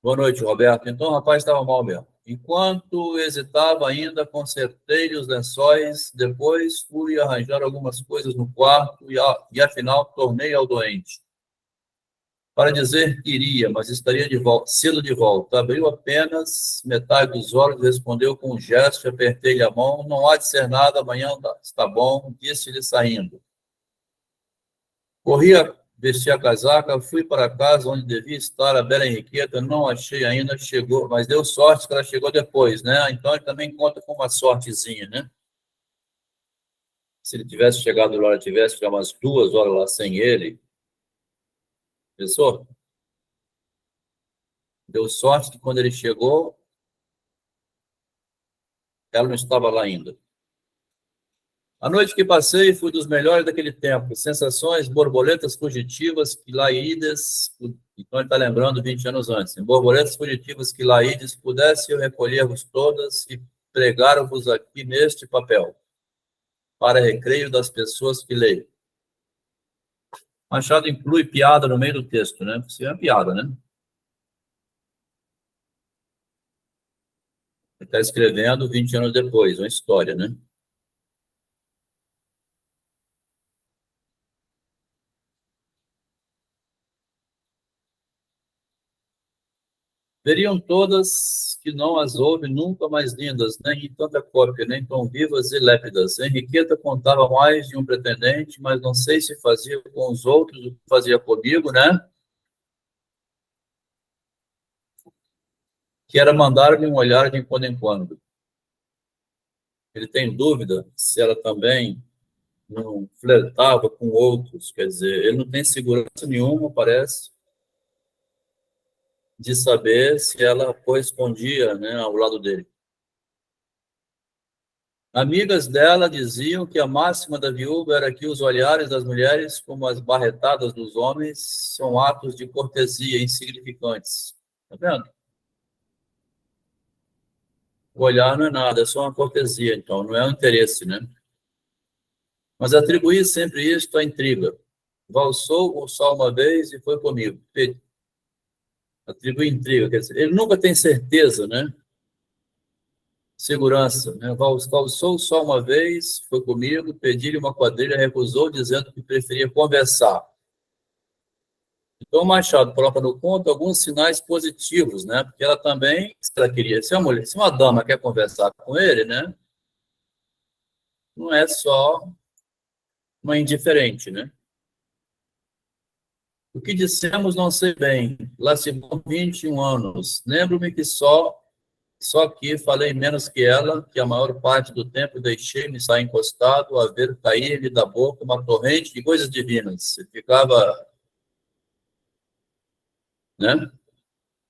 Boa noite, Roberto. Então o rapaz estava mal mesmo. Enquanto hesitava ainda, consertei-lhe os lençóis. Depois fui arranjar algumas coisas no quarto e afinal, tornei ao doente. Para dizer que iria, mas estaria cedo de volta. Abriu apenas metade dos olhos, respondeu com um gesto, apertei-lhe a mão. Não há de ser nada, amanhã está bom, disse-lhe saindo. Corri a vestir a casaca, fui para casa onde devia estar a bela Henriqueta, não achei ainda, chegou, mas deu sorte que ela chegou depois, né? Então ele também conta com uma sortezinha, né? Se ele tivesse chegado lá, tivesse ficado umas 2 horas lá sem ele, pensou? Deu sorte que quando ele chegou, ela não estava lá ainda. A noite que passei foi dos melhores daquele tempo. Sensações, borboletas fugitivas que Laídes... Então ele está lembrando 20 anos antes. Borboletas fugitivas que Laídes pudesse eu recolher-vos todas e pregar-vos aqui neste papel, para recreio das pessoas que leem. Machado inclui piada no meio do texto, né? Isso é uma piada, né? Ele está escrevendo 20 anos depois, uma história, né? Veriam todas que não as houve nunca mais lindas, nem em tanta cópia, nem tão vivas e lépidas. Henriqueta contava mais de um pretendente, mas não sei se fazia com os outros o que fazia comigo, né? Que era mandar-lhe um olhar de quando em quando. Ele tem dúvida se ela também não flertava com outros, quer dizer, ele não tem segurança nenhuma, parece, de saber se ela correspondia, né, ao lado dele. Amigas dela diziam que a máxima da viúva era que os olhares das mulheres, como as barretadas dos homens, são atos de cortesia insignificantes. Tá vendo? O olhar não é nada, é só uma cortesia, então, não é um interesse, né? Mas atribuí sempre isto à intriga. Valsou só uma vez e foi comigo. Atribui intriga, quer dizer, ele nunca tem certeza, né? Segurança, né? Valsou só uma vez, foi comigo, pedi-lhe uma quadrilha, recusou, dizendo que preferia conversar. Então, o Machado coloca no conto alguns sinais positivos, né? Porque ela também, se ela queria, se uma dama quer conversar com ele, né? Não é só uma indiferente, né? O que dissemos não sei bem. Lá se vão 21 anos. Lembro-me que só que falei menos que ela, que a maior parte do tempo deixei-me estar encostado a ver cair-lhe da boca uma torrente de coisas divinas. Ficava né?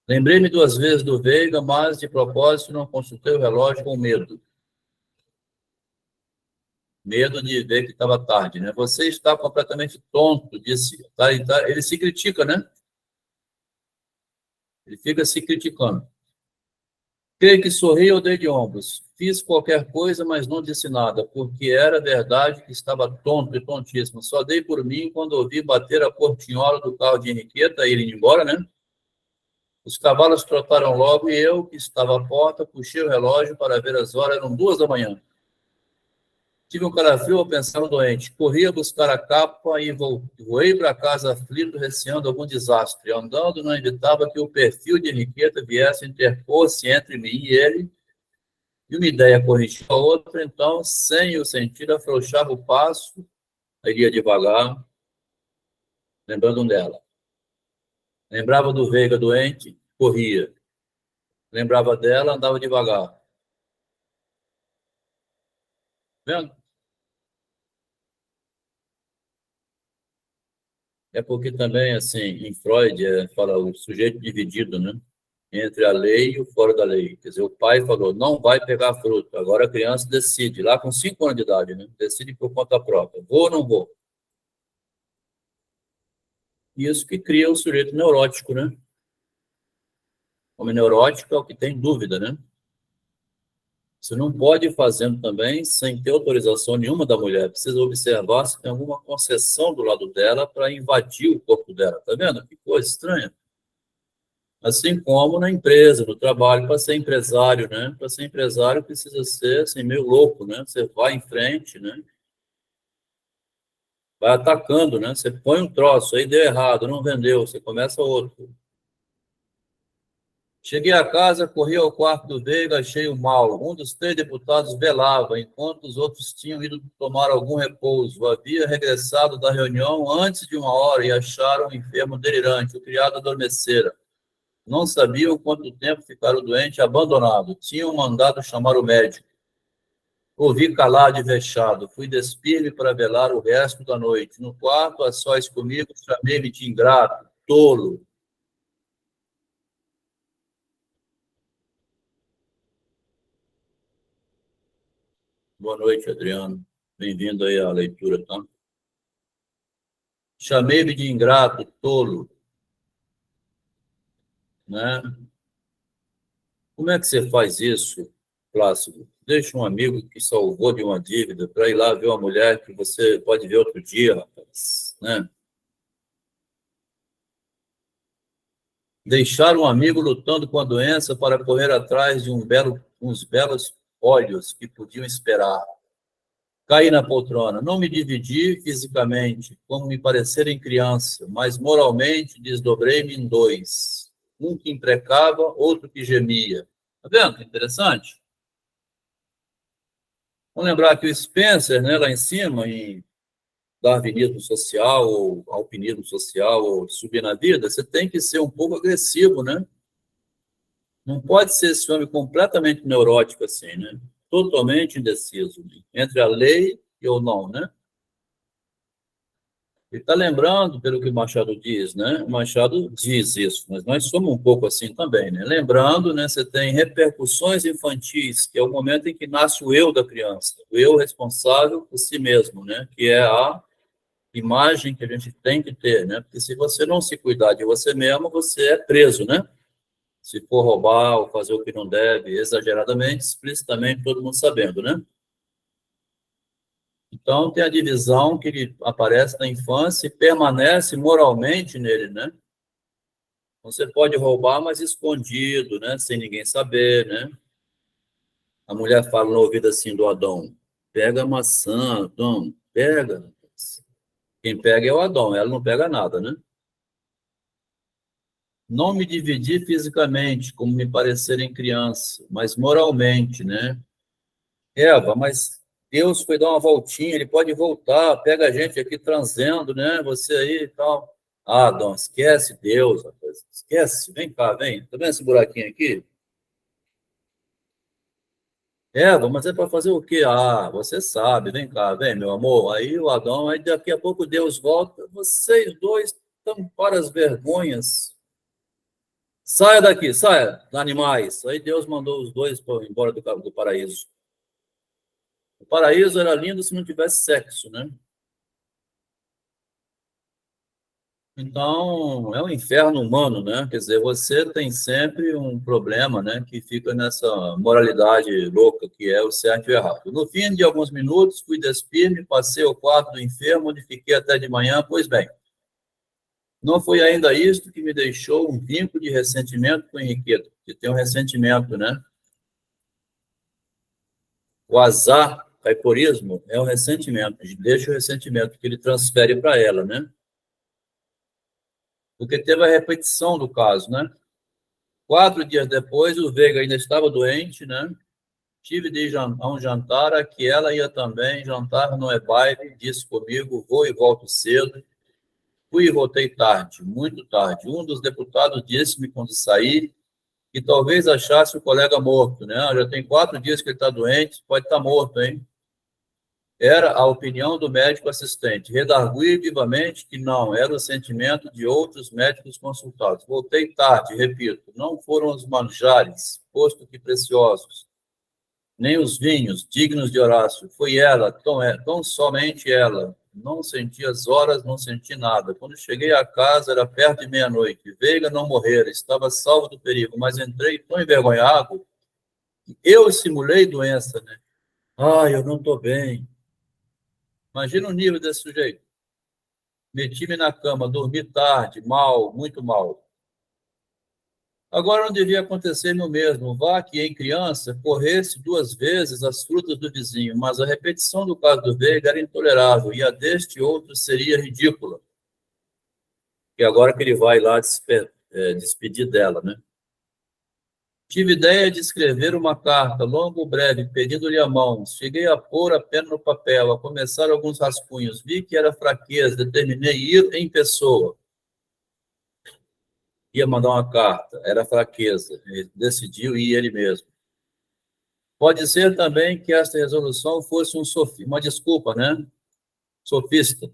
Lembrei-me 2 vezes do Veiga, mas, de propósito, não consultei o relógio com medo. Medo de ver que estava tarde, né? Você está completamente tonto, disse. Ele se critica, né? Ele fica se criticando. Creio que sorri ou dei de ombros. Fiz qualquer coisa, mas não disse nada, porque era verdade que estava tonto e tontíssimo. Só dei por mim quando ouvi bater a portinhola do carro de Henriqueta e ir embora, né? Os cavalos trotaram logo e eu, que estava à porta, puxei o relógio para ver as horas, eram 2 da manhã. Tive um calafrio ao pensar no doente. Corri a buscar a capa e voei para casa aflito, receando algum desastre. Andando, não evitava que o perfil de Henriqueta viesse interpor-se entre mim e ele, e uma ideia corrigiu a outra, então, sem o sentir, afrouxava o passo, iria devagar, lembrando dela. Lembrava do Veiga doente, corria. Lembrava dela, andava devagar. Vendo? É porque também, assim, em Freud, fala o sujeito dividido, né? Entre a lei e o fora da lei. Quer dizer, o pai falou, não vai pegar fruto. Agora a criança decide, lá com 5 anos de idade, né? Decide por conta própria. Vou ou não vou? Isso que cria o sujeito neurótico, né? O homem neurótico é o que tem dúvida, né? Você não pode ir fazendo também sem ter autorização nenhuma da mulher. Precisa observar se tem alguma concessão do lado dela para invadir o corpo dela. Tá vendo? Que coisa estranha. Assim como na empresa, no trabalho, para ser empresário, né? Para ser empresário precisa ser assim, meio louco, né? Você vai em frente, né? Vai atacando, né? Você põe um troço, aí deu errado, não vendeu, você começa outro. Cheguei a casa, corri ao quarto do Veiga, achei o mal. Um dos 3 deputados velava, enquanto os outros tinham ido tomar algum repouso. Havia regressado da reunião antes de 1 hora e acharam o enfermo delirante. O criado adormecera. Não sabiam quanto tempo ficara o doente abandonado. Tinham mandado chamar o médico. Ouvi calado e vexado. Fui despir-me para velar o resto da noite. No quarto, a sós comigo, chamei-me de ingrato, tolo. Boa noite, Adriano. Bem-vindo aí à leitura, tá? Chamei-me de ingrato, tolo, né? Como é que você faz isso, Plácido? Deixa um amigo que salvou de uma dívida para ir lá ver uma mulher que você pode ver outro dia, rapaz, né? Deixar um amigo lutando com a doença para correr atrás de uns belos olhos que podiam esperar. Caí na poltrona. Não me dividi fisicamente, como me parecer em criança, mas moralmente desdobrei-me em 2. Um que imprecava, outro que gemia. Tá vendo? Que interessante. Vamos lembrar que o Spencer, né, lá em cima, em darwinismo social, ou alpinismo social, ou subir na vida, você tem que ser um pouco agressivo, né? Não pode ser esse homem completamente neurótico assim, né? Totalmente indeciso, né? Entre a lei e o não, né? Ele está lembrando, pelo que o Machado diz, né? O Machado diz isso, mas nós somos um pouco assim também, né? Lembrando, né? Você tem repercussões infantis, que é o momento em que nasce o eu da criança, o eu responsável por si mesmo, né? Que é a imagem que a gente tem que ter, né? Porque se você não se cuidar de você mesmo, você é preso, né? Se for roubar ou fazer o que não deve, exageradamente, explicitamente, todo mundo sabendo, né? Então, tem a divisão que ele aparece na infância e permanece moralmente nele, né? Você pode roubar, mas escondido, né? Sem ninguém saber, né? A mulher fala no ouvido assim do Adão, pega a maçã, Adão, pega. Quem pega é o Adão, ela não pega nada, né? Não me dividi fisicamente, como me parecer em criança, mas moralmente, né? Eva, mas Deus foi dar uma voltinha, ele pode voltar, pega a gente aqui transando, né? Você aí e tal. Ah, Dom, esquece Deus, rapaz. Esquece, vem cá, vem. Tá vendo esse buraquinho aqui? Eva, mas é para fazer o quê? Ah, você sabe, vem cá, vem, meu amor. Aí o Adão, aí daqui a pouco Deus volta. Vocês dois estão para as vergonhas. Saia daqui, saia, animais. Aí Deus mandou os dois embora do paraíso. O paraíso era lindo se não tivesse sexo, né? Então, é um inferno humano, né? Quer dizer, você tem sempre um problema, né? Que fica nessa moralidade louca que é o certo e o errado. No fim de alguns minutos, fui despir-me, passei ao quarto do enfermo, onde fiquei até de manhã. Pois bem, não foi ainda isto que me deixou um vínculo de ressentimento com Henriqueta, que tem um ressentimento, né? O azar, caiporismo, é o ressentimento. Deixa o ressentimento que ele transfere para ela, né? Porque teve a repetição do caso, né? 4 dias depois, o Veiga ainda estava doente, né? Tive de ir a um jantar, a que ela ia também, jantar não é baile, disse comigo, vou e volto cedo. Fui e voltei tarde, muito tarde. Um dos deputados disse-me quando saí que talvez achasse o colega morto, né? Já tem 4 dias que ele está doente, pode estar morto, hein? Era a opinião do médico assistente. Redargui vivamente que não, era o sentimento de outros médicos consultados. Voltei tarde, repito, não foram os manjares, posto que preciosos, nem os vinhos dignos de Horácio. Foi ela, tão somente ela. Não senti as horas, não senti nada. Quando cheguei à casa, era perto de meia-noite. Veiga não morrera, estava salvo do perigo, mas entrei tão envergonhado que eu simulei doença, né? Eu não estou bem. Imagina o nível desse sujeito. Meti-me na cama, dormi tarde, mal, muito mal. Agora não devia acontecer-me o mesmo. Vá que, em criança, corresse 2 vezes as frutas do vizinho, mas a repetição do caso do Veiga era intolerável, e a deste outro seria ridícula. E agora que ele vai lá despedir dela, né? Tive ideia de escrever uma carta, longa ou breve, pedindo-lhe a mão. Cheguei a pôr a pena no papel, a começar alguns rascunhos. Vi que era fraqueza, determinei ir em pessoa. Ia mandar uma carta, era fraqueza. Ele decidiu ir ele mesmo. Pode ser também que esta resolução fosse uma desculpa, né? Sofista,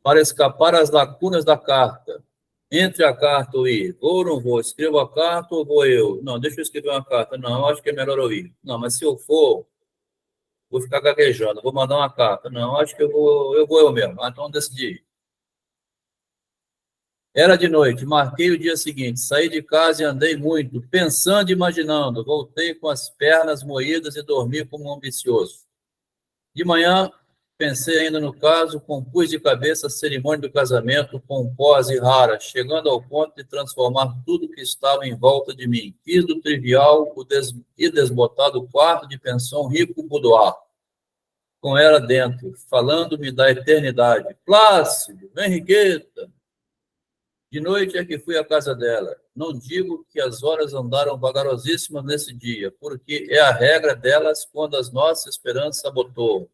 para escapar às lacunas da carta. Entre a carta ou ir, vou ou não vou? Escrevo a carta ou vou eu? Não, deixa eu escrever uma carta. Não, acho que é melhor eu ir. Não, mas se eu for, vou ficar gaguejando. Vou mandar uma carta. Não, acho que eu vou eu mesmo. Então decidi. Era de noite, marquei o dia seguinte, saí de casa e andei muito, pensando e imaginando. Voltei com as pernas moídas e dormi como um ambicioso. De manhã, pensei ainda no caso, compus de cabeça a cerimônia do casamento pomposa e rara, chegando ao ponto de transformar tudo que estava em volta de mim. Fiz do trivial e desbotado quarto de pensão rico boudoir, com ela dentro, falando-me da eternidade. Plácido, Henriqueta. De noite é que fui à casa dela. Não digo que as horas andaram vagarosíssimas nesse dia, porque é a regra delas quando as nossas esperanças sabotou.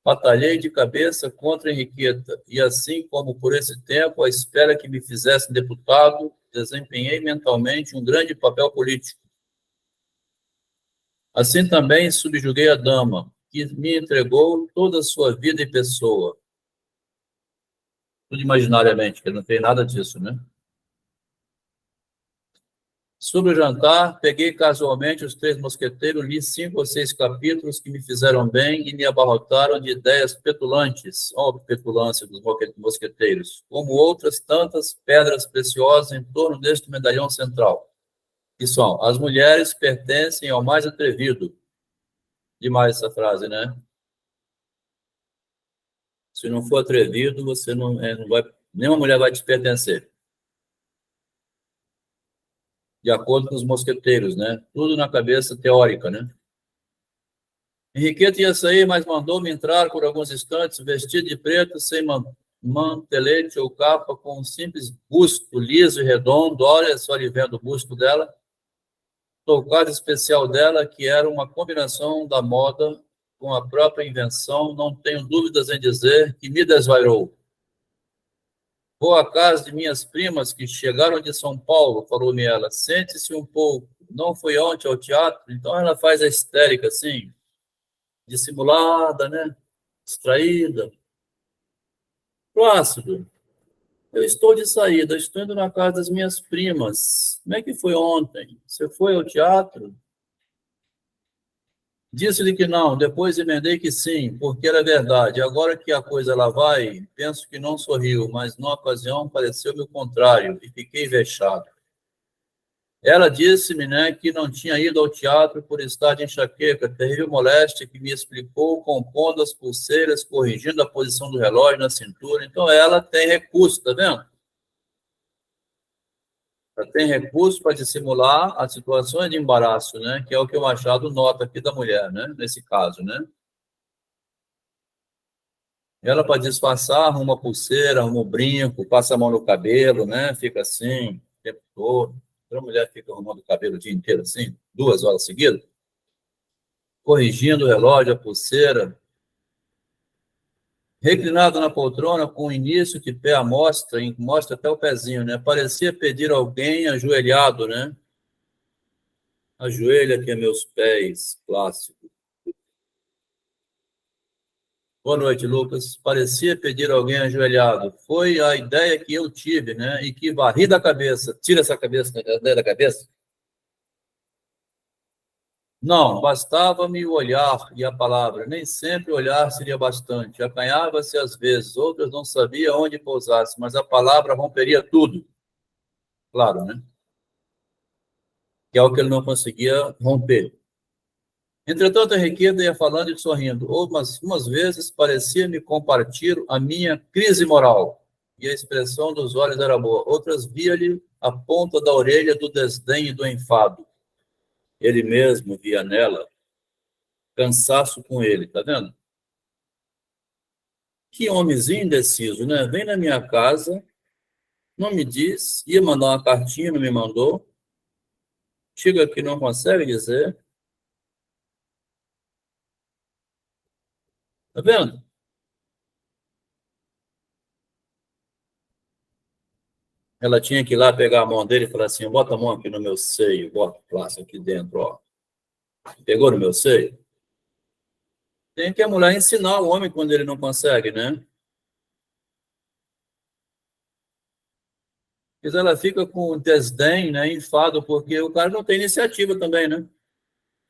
Batalhei de cabeça contra Henriqueta, e assim como por esse tempo, à espera que me fizesse deputado, desempenhei mentalmente um grande papel político. Assim também subjuguei a dama, que me entregou toda a sua vida e pessoa. Tudo imaginariamente, que não tem nada disso, né? Sobre o jantar, peguei casualmente os 3 mosqueteiros, li 5 ou 6 capítulos que me fizeram bem e me abarrotaram de ideias petulantes, ó, a petulância dos mosqueteiros, como outras tantas pedras preciosas em torno deste medalhão central, que são: as mulheres pertencem ao mais atrevido. Demais essa frase, né? Se não for atrevido, você não vai, nenhuma mulher vai te pertencer. De acordo com os mosqueteiros, né? Tudo na cabeça teórica, né? Henriqueta ia sair, mas mandou-me entrar por alguns instantes, vestido de preto, sem mantelete ou capa, com um simples busto liso e redondo. Olha só, ele vendo o busto dela. Tocado especial dela, que era uma combinação da moda com a própria invenção, não tenho dúvidas em dizer que me desvairou. Vou à casa de minhas primas que chegaram de São Paulo, falou-me ela. Sente-se um pouco. Não foi ontem ao teatro? Então ela faz a histérica, assim, dissimulada, né? Distraída. Plácido, Eu estou de saída, estou indo na casa das minhas primas. Como é que foi ontem? Você foi ao teatro? Disse-lhe que não, depois emendei que sim, porque era verdade. Agora que a coisa lá vai, penso que não sorriu, mas na ocasião pareceu-me o contrário e fiquei vexado. Ela disse-me, né, que não tinha ido ao teatro por estar de enxaqueca, terrível moléstia, que me explicou compondo as pulseiras, corrigindo a posição do relógio na cintura. Então ela tem recurso, tá vendo? Ela tem recurso para dissimular as situações de embaraço, né, que é o que o Machado nota aqui da mulher, né, nesse caso, né? Ela, para disfarçar, arruma pulseira, arruma um brinco, passa a mão no cabelo, né? Fica assim o tempo todo. Outra mulher fica arrumando o cabelo o dia inteiro assim, 2 horas seguidas, corrigindo o relógio, a pulseira, reclinado na poltrona com o início de pé à mostra, mostra até o pezinho, né? Parecia pedir alguém ajoelhado, né? Ajoelha aqui a meus pés, clássico. Boa noite, Lucas. Parecia pedir alguém ajoelhado. Foi a ideia que eu tive, né? E que varri da cabeça. Tira essa cabeça, ideia da cabeça. Não, bastava-me o olhar e a palavra. Nem sempre o olhar seria bastante. Acanhava-se às vezes, outras não sabia onde pousasse, mas a palavra romperia tudo. Claro, né? Que é o que ele não conseguia romper. Entretanto, Henriqueta ia falando e sorrindo. Umas vezes parecia-me compartir a minha crise moral, e a expressão dos olhos era boa. Outras via-lhe a ponta da orelha do desdém e do enfado. Ele mesmo via nela cansaço com ele, tá vendo? Que homenzinho indeciso, né? Vem na minha casa, não me diz, ia mandar uma cartinha, não me mandou. Chega aqui, não consegue dizer. Tá vendo? Ela tinha que ir lá pegar a mão dele e falar assim, bota a mão aqui no meu seio, bota o plástico aqui dentro, ó. Pegou no meu seio? Tem que a mulher ensinar o homem quando ele não consegue, né? Mas ela fica com desdém, né, enfado, porque o cara não tem iniciativa também, né?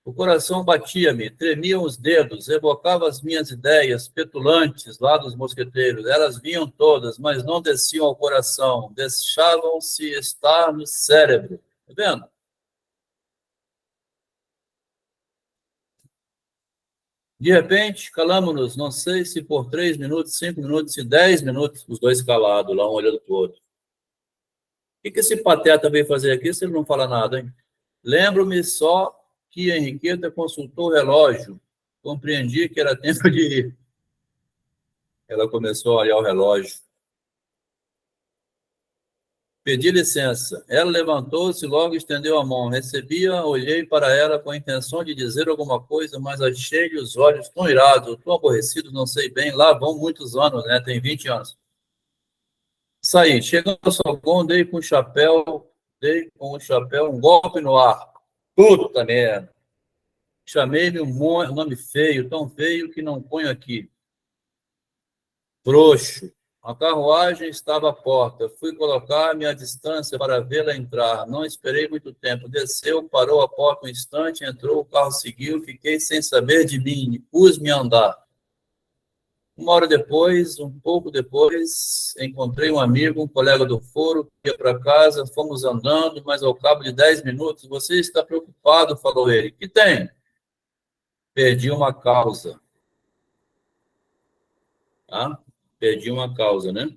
O coração batia-me, tremiam os dedos, evocava as minhas ideias petulantes lá dos mosqueteiros. Elas vinham todas, mas não desciam ao coração, deixavam-se estar no cérebro. Tá vendo? De repente, calamos-nos, não sei se por 3 minutos, 5 minutos, se 10 minutos, os dois calados, lá um olhando para o outro. O que esse pateta veio fazer aqui se ele não fala nada, hein? Lembro-me só que a Henriqueta consultou o relógio. Compreendi que era tempo de ir. Ela começou a olhar o relógio. Pedi licença. Ela levantou-se e logo estendeu a mão. Recebia, olhei para ela com a intenção de dizer alguma coisa, mas achei-lhe os olhos tão irados, tão aborrecidos, não sei bem. Lá vão muitos anos, né? Tem 20 anos. Saí. Chegando ao salão, dei com o chapéu, um golpe no ar. Puta merda. Chamei-lhe um nome feio, tão feio que não ponho aqui. Frouxo. A carruagem estava à porta. Fui colocar-me à distância para vê-la entrar. Não esperei muito tempo. Desceu, parou à porta um instante, entrou, o carro seguiu. Fiquei sem saber de mim. Pus-me a andar. 1 hora depois, um pouco depois, encontrei um amigo, um colega do foro, que ia para casa. Fomos andando, mas ao cabo de 10 minutos, você está preocupado, falou ele. Que tem? Perdi uma causa. Tá? Perdi uma causa, né?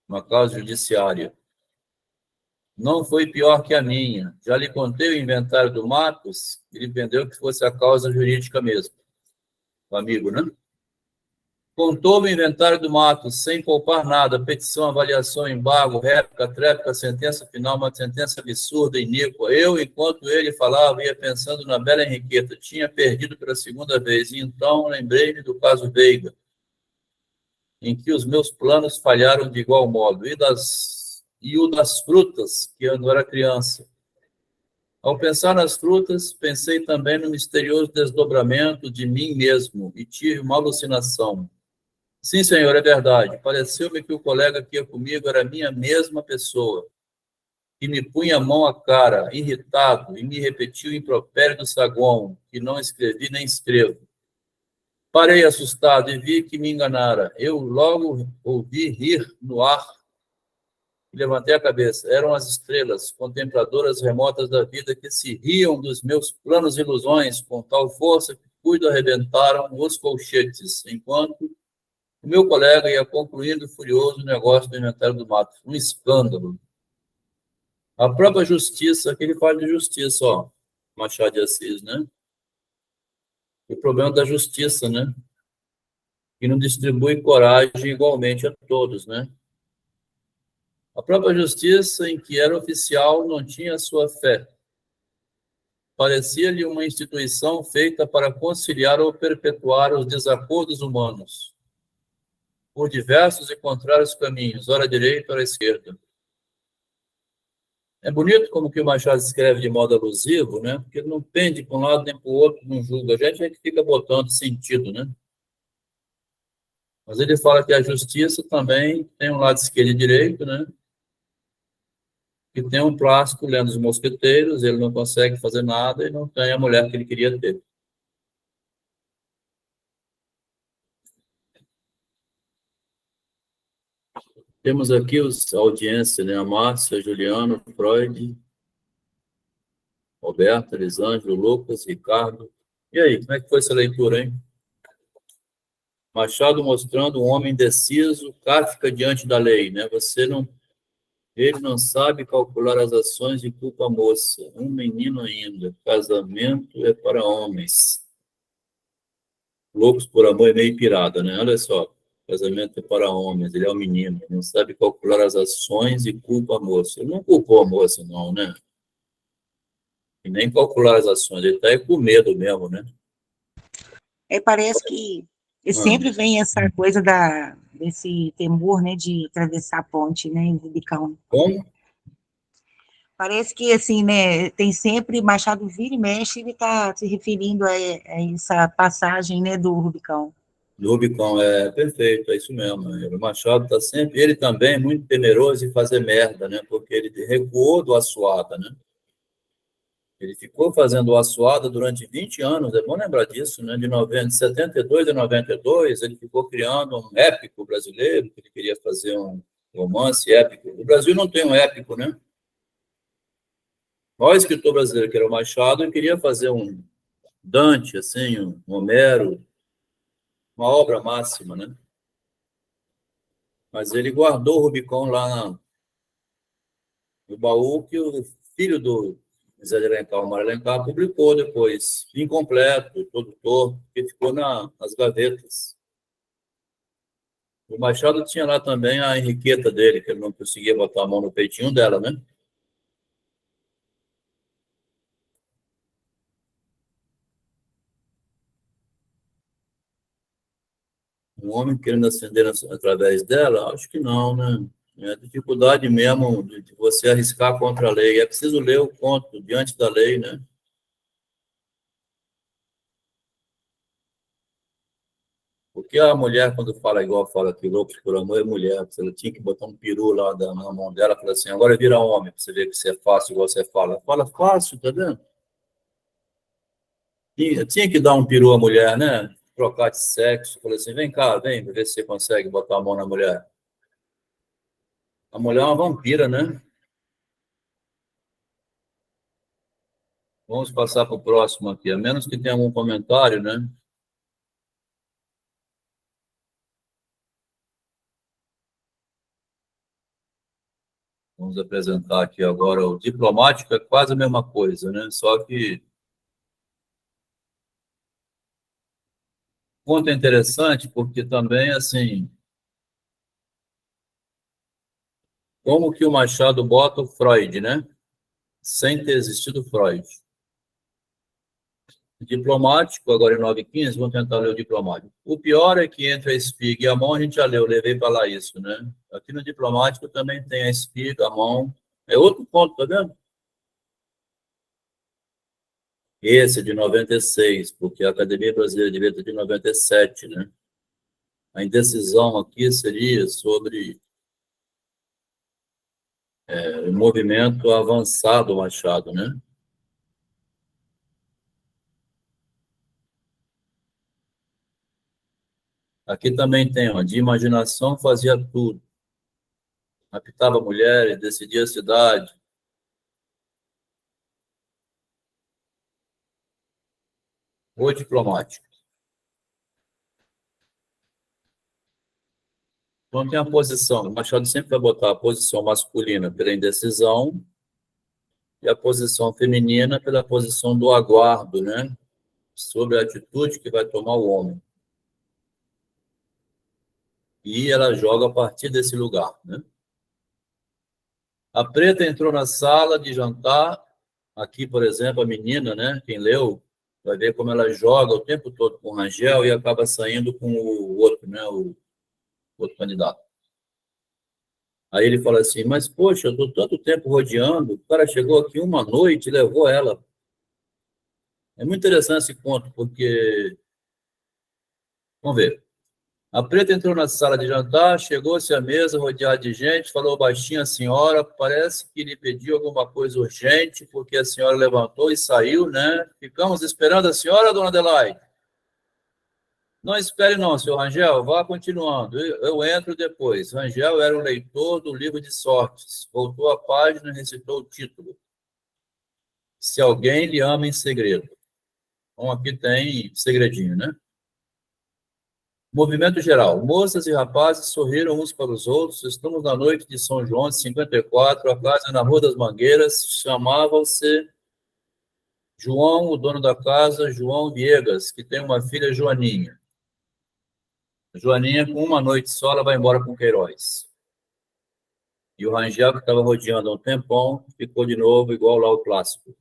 Uma causa judiciária. Não foi pior que a minha. Já lhe contei o inventário do Marcos, ele entendeu que fosse a causa jurídica mesmo. O amigo, né? Contou o inventário do Marcos, sem poupar nada, petição, avaliação, embargo, réplica, tréplica, sentença final, uma sentença absurda, iníqua. Eu, enquanto ele falava, ia pensando na bela Henriqueta. Tinha perdido pela segunda vez, e então lembrei-me do caso Veiga, em que os meus planos falharam de igual modo, e o das frutas, que eu não era criança. Ao pensar nas frutas, pensei também no misterioso desdobramento de mim mesmo, e tive uma alucinação. Sim, senhor, é verdade. Pareceu-me que o colega que ia comigo era a minha mesma pessoa, que me punha a mão à cara, irritado, e me repetiu o impropério do saguão, que não escrevi nem escrevo. Parei assustado e vi que me enganara. Eu logo ouvi rir no ar e levantei a cabeça. Eram as estrelas, contempladoras remotas da vida, que se riam dos meus planos e ilusões com tal força que cuido arrebentaram os colchetes, enquanto o meu colega ia concluindo furioso o negócio do inventário do mato. Um escândalo. A própria justiça, aqui ele fala de justiça, ó, Machado de Assis, né? O problema da justiça, né? Que não distribui coragem igualmente a todos, né? A própria justiça, em que era oficial, não tinha sua fé. Parecia-lhe uma instituição feita para conciliar ou perpetuar os desacordos humanos, por diversos e contrários caminhos, ora à direita, ora à esquerda. É bonito como que o Machado escreve de modo alusivo, né? Porque ele não pende para um lado nem para o outro, não julga. A gente é que fica botando sentido, né? Mas ele fala que a justiça também tem um lado esquerdo e direito, né? Que tem um plástico lendo os mosqueteiros, ele não consegue fazer nada e não tem a mulher que ele queria ter. Temos aqui a audiência, né? A Márcia, Juliano, Freud, Roberto, Elisângelo, Lucas, Ricardo. E aí, como é que foi essa leitura, hein? Machado mostrando um homem indeciso, Kafka diante da lei, né? Ele não sabe calcular as ações e culpa a moça. Um menino ainda. Casamento é para homens. Loucos por amor é meio pirada, né? Olha só. Casamento é para homens. Ele é um menino. Não sabe calcular as ações e culpa a moça. Ele não culpou a moça, não, né? E nem calcular as ações. Ele está com medo mesmo, né? Parece que sempre vem essa coisa desse temor, né, de atravessar a ponte, né, em Rubicão. Como? Parece que, assim, né, tem sempre, Machado vira e mexe, ele está se referindo a essa passagem, né, do Rubicão. Do Rubicão, é perfeito, é isso mesmo. O Machado está sempre, ele também é muito temeroso em fazer merda, né? Porque ele recuou do Assuada, né? Ele ficou fazendo o Assuada durante 20 anos, é bom lembrar disso, né? De 72 a 92, ele ficou criando um épico brasileiro, que ele queria fazer um romance épico. O Brasil não tem um épico, né? O escritor brasileiro, que era o Machado, ele queria fazer um Dante, assim, um Homero, uma obra máxima, né? Mas ele guardou o Rubicão lá no baú que o filho do José de Alencar, o Mário Alencar, publicou depois, incompleto, todo torto, que ficou nas gavetas. O Machado tinha lá também a Henriqueta dele, que ele não conseguia botar a mão no peitinho dela, né? Um homem querendo ascender através dela? Acho que não, né? É a dificuldade mesmo de você arriscar contra a lei. É preciso ler o conto diante da lei, né? Porque a mulher, quando fala igual fala que loucos por amor, é mulher. Ela tinha que botar um peru lá na mão dela e falar assim, agora vira homem, para você ver que você é fácil, igual você fala. Fala fácil, tá vendo? Tinha que dar um peru à mulher, né? Trocar de sexo. Falei assim, vem cá, vem, ver se você consegue botar a mão na mulher. A mulher é uma vampira, né? Vamos passar para o próximo aqui, a menos que tenha algum comentário, né? Vamos apresentar aqui agora o diplomático, é quase a mesma coisa, né? Só que o ponto é interessante porque também, assim, como que o Machado bota o Freud, né? Sem ter existido Freud. Diplomático, agora em 9:15, vamos tentar ler o diplomático. O pior é que entre a espiga e a mão a gente já leu, levei para lá isso, né? Aqui no diplomático também tem a espiga, a mão. É outro ponto, tá vendo? Esse é de 96, porque a Academia Brasileira de Letras é de 97, né? A indecisão aqui seria sobre o movimento avançado do Machado, né? Aqui também tem, ó, de imaginação fazia tudo. Raptava mulheres, decidia a cidade. O diplomático. Então tem a posição. O Machado sempre vai botar a posição masculina pela indecisão e a posição feminina pela posição do aguardo, né? Sobre a atitude que vai tomar o homem. E ela joga a partir desse lugar, né? A Preta entrou na sala de jantar. Aqui, por exemplo, a menina, né? Quem leu vai ver como ela joga o tempo todo com o Rangel e acaba saindo com o outro, né? O outro candidato. Aí ele fala assim, mas, poxa, eu estou tanto tempo rodeando, o cara chegou aqui uma noite e levou ela. É muito interessante esse ponto, porque... Vamos ver. A Preta entrou na sala de jantar, chegou-se à mesa, rodeada de gente, falou baixinho à senhora, parece que lhe pediu alguma coisa urgente, porque a senhora levantou e saiu, né? Ficamos esperando a senhora, dona Adelaide? Não espere não, senhor Rangel, vá continuando. Eu entro depois. Rangel era o leitor do livro de sortes. Voltou à página e recitou o título. Se alguém lhe ama em segredo. Então, aqui tem segredinho, né? Movimento geral. Moças e rapazes sorriram uns para os outros. Estamos na noite de São João de 54. A casa na Rua das Mangueiras. Chamavam-se João, o dono da casa, João Viegas, que tem uma filha, Joaninha. Joaninha, com uma noite só, ela vai embora com Queiroz. E o Rangel, que estava rodeando há um tempão, ficou de novo igual lá o clássico.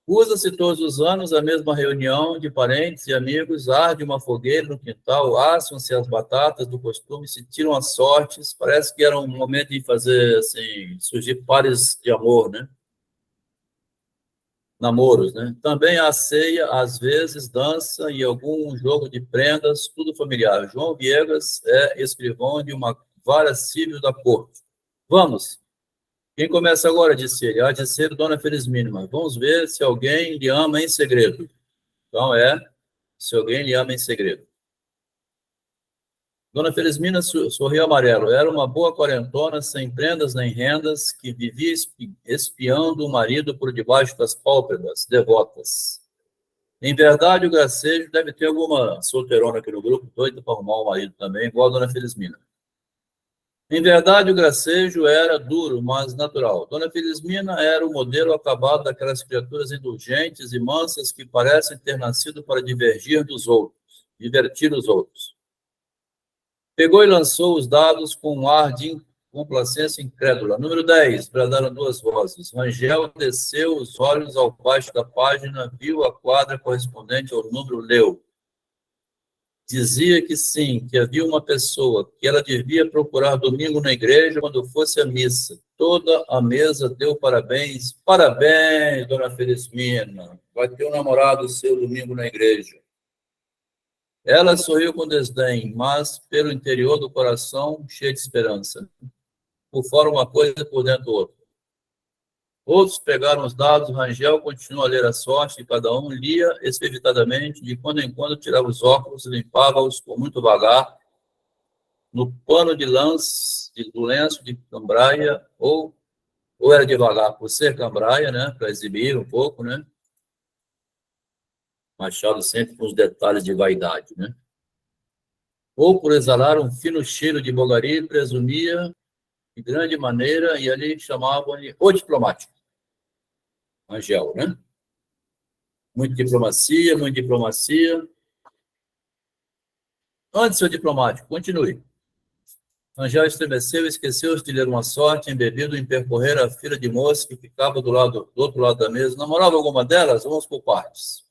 Usa-se todos os anos a mesma reunião de parentes e amigos, arde uma fogueira no quintal, assam-se as batatas do costume, se tiram as sortes, parece que era um momento de fazer, assim, surgir pares de amor, né? Namoros, né? Também há ceia, às vezes, dança e algum jogo de prendas, tudo familiar. João Viegas é escrivão de uma vara civil da corte. Vamos! Quem começa agora, disse ele? Há de ser Dona Felizmina. Vamos ver se alguém lhe ama em segredo. Então, se alguém lhe ama em segredo. Dona Felizmina sorriu amarelo. Era uma boa quarentona, sem prendas nem rendas, que vivia espiando o marido por debaixo das pálpebras, devotas. Em verdade, o gracejo deve ter alguma solteirona aqui no grupo, doida para arrumar o marido também, igual a Dona Felizmina. Em verdade, o gracejo era duro, mas natural. Dona Felizmina era o modelo acabado daquelas criaturas indulgentes e mansas que parecem ter nascido para divertir os outros. Pegou e lançou os dados com um ar de complacência incrédula. Número 10, bradaram duas vozes. Rangel desceu os olhos ao baixo da página, viu a quadra correspondente ao número, leu. Dizia que sim, que havia uma pessoa que ela devia procurar domingo na igreja quando fosse à missa. Toda a mesa deu parabéns. Parabéns, dona Felizmina. Vai ter um namorado seu domingo na igreja. Ela sorriu com desdém, mas pelo interior do coração, cheia de esperança. Por fora uma coisa, por dentro outra. Outros pegaram os dados, Rangel continuou a ler a sorte, e cada um lia expeditadamente, de quando em quando tirava os óculos, limpava-os com muito vagar, no pano do lenço de cambraia, ou era devagar por ser cambraia, né, para exibir um pouco, né? Machado sempre com os detalhes de vaidade, né? Ou por exalar um fino cheiro de bogaria, presumia de grande maneira, e ali chamavam-lhe o diplomático. Rangel, né? Muita diplomacia, muita diplomacia. Antes, seu diplomático, continue. Rangel estremeceu e esqueceu-se de ler uma sorte, embebido em percorrer a fila de moças que ficava do outro lado da mesa. Namorava alguma delas? Vamos por partes.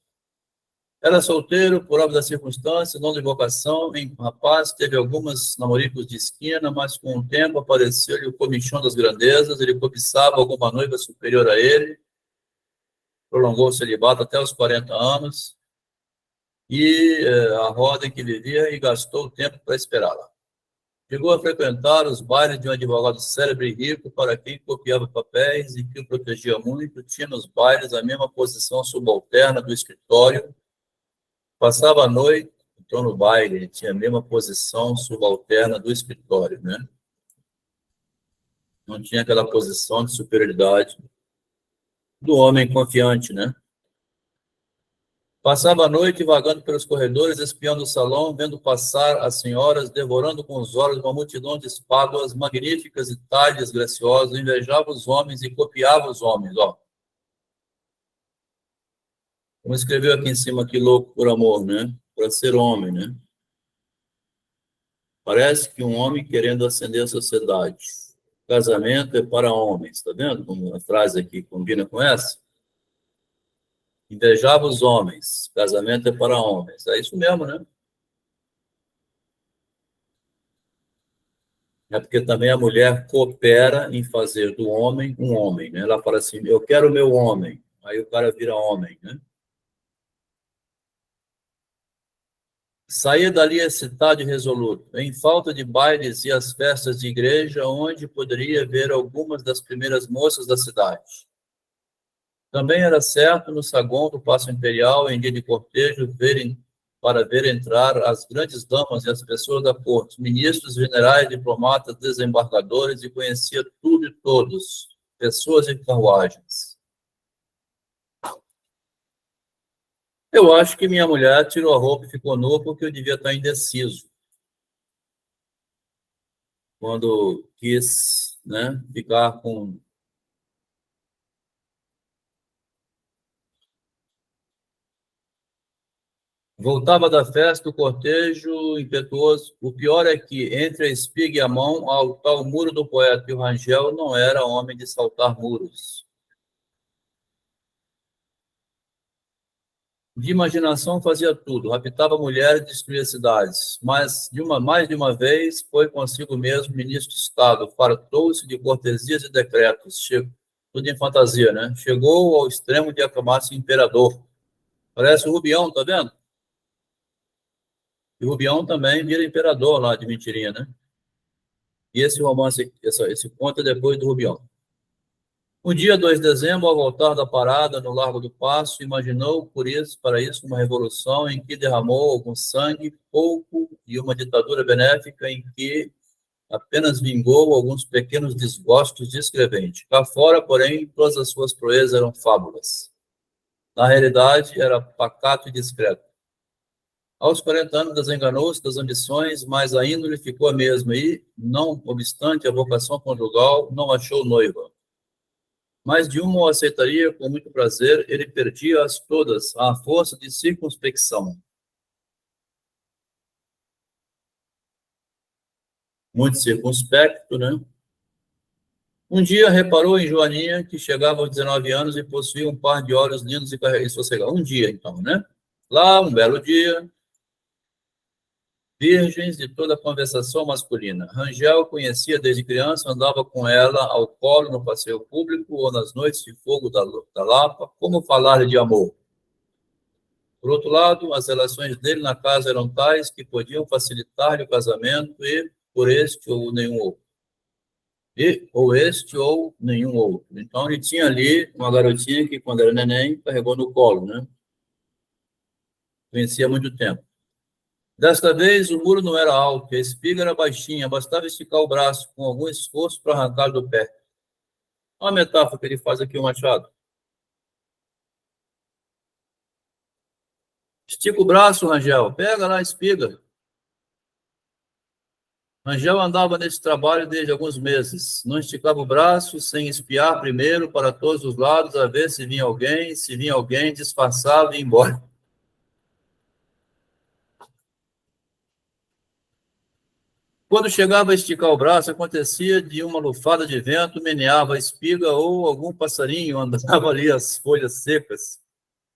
Era solteiro, por obra das circunstâncias, não de vocação. Em rapaz, teve algumas namoricos de esquina, mas com o tempo apareceu-lhe o comichão das grandezas. Ele cobiçava alguma noiva superior a ele. Prolongou o celibato até os 40 anos. e a roda em que vivia e gastou o tempo para esperá-la. Chegou a frequentar os bailes de um advogado célebre e rico para quem copiava papéis e que o protegia muito. Tinha nos bailes a mesma posição subalterna do escritório. Passava a noite, então no baile, ele tinha a mesma posição subalterna do escritório, né? Não tinha aquela posição de superioridade do homem confiante, né? Passava a noite vagando pelos corredores, espiando o salão, vendo passar as senhoras, devorando com os olhos uma multidão de espáduas magníficas e talhes graciosos, invejava os homens e copiava os homens, ó. Como escreveu aqui em cima, que louco por amor, né? Para ser homem, né? Parece que um homem querendo ascender a sociedade. Casamento é para homens, tá vendo? Como a frase aqui combina com essa. Invejava os homens, casamento é para homens. É isso mesmo, né? É porque também a mulher coopera em fazer do homem um homem, né? Ela fala assim, eu quero o meu homem. Aí o cara vira homem, né? Saía dali excitado e resoluto, em falta de bailes e as festas de igreja, onde poderia ver algumas das primeiras moças da cidade. Também era certo no saguão do Paço Imperial, em dia de cortejo, para ver entrar as grandes damas e as pessoas da corte, ministros, generais, diplomatas, desembargadores, e conhecia tudo e todos, pessoas e carruagens. Eu acho que minha mulher tirou a roupa e ficou nua porque eu devia estar indeciso. Quando quis, né, ficar com... Voltava da festa, o cortejo impetuoso. O pior é que, entre a espiga e a mão, ao tal muro do poeta e o Rangel, não era homem de saltar muros. De imaginação fazia tudo, raptava mulheres e destruía cidades. Mas, mais de uma vez, foi consigo mesmo ministro de Estado, fartou-se de cortesias e decretos, tudo em fantasia, né? Chegou ao extremo de aclamar-se imperador. Parece o Rubião, tá vendo? E o Rubião também vira imperador lá de mentirinha, né? E esse romance, esse conto é depois do Rubião. O dia 2 de dezembro, ao voltar da parada no Largo do Paço, imaginou para isso uma revolução em que derramou algum sangue, pouco, e uma ditadura benéfica em que apenas vingou alguns pequenos desgostos de escrevente. Cá fora, porém, todas as suas proezas eram fábulas. Na realidade, era pacato e discreto. Aos 40 anos, desenganou-se das ambições, mas a índole ficou a mesma e, não obstante a vocação conjugal, não achou noiva. Mas de uma o aceitaria com muito prazer, ele perdia-as todas à força de circunspecção. Muito circunspecto, né? Um dia reparou em Joaninha, que chegava aos 19 anos e possuía um par de olhos lindos e sossegados. Um dia, então, né? Lá, um belo dia, virgens de toda a conversação masculina. Rangel conhecia desde criança, andava com ela ao colo no passeio público ou nas noites de fogo da Lapa. Como falar de amor? Por outro lado, as relações dele na casa eram tais que podiam facilitar-lhe o casamento e por este ou nenhum outro. Ou este ou nenhum outro. Então, ele tinha ali uma garotinha que, quando era neném, carregou no colo, né? Conhecia há muito tempo. Desta vez, o muro não era alto, a espiga era baixinha, bastava esticar o braço com algum esforço para arrancar do pé. Olha a metáfora que ele faz aqui, o Machado. Estica o braço, Rangel, pega lá a espiga. Rangel andava nesse trabalho desde alguns meses. Não esticava o braço sem espiar primeiro para todos os lados, a ver se vinha alguém, disfarçava e ia embora. Quando chegava a esticar o braço, acontecia de uma lufada de vento, meneava a espiga ou algum passarinho andava ali as folhas secas.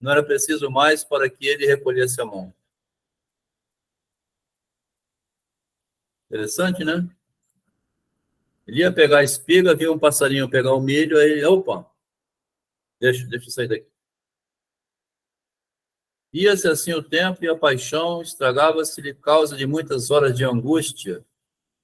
Não era preciso mais para que ele recolhesse a mão. Interessante, né? Ele ia pegar a espiga, via um passarinho pegar o milho, aí, opa, deixa eu sair daqui. Ia-se assim o tempo e a paixão estragava-se-lhe causa de muitas horas de angústia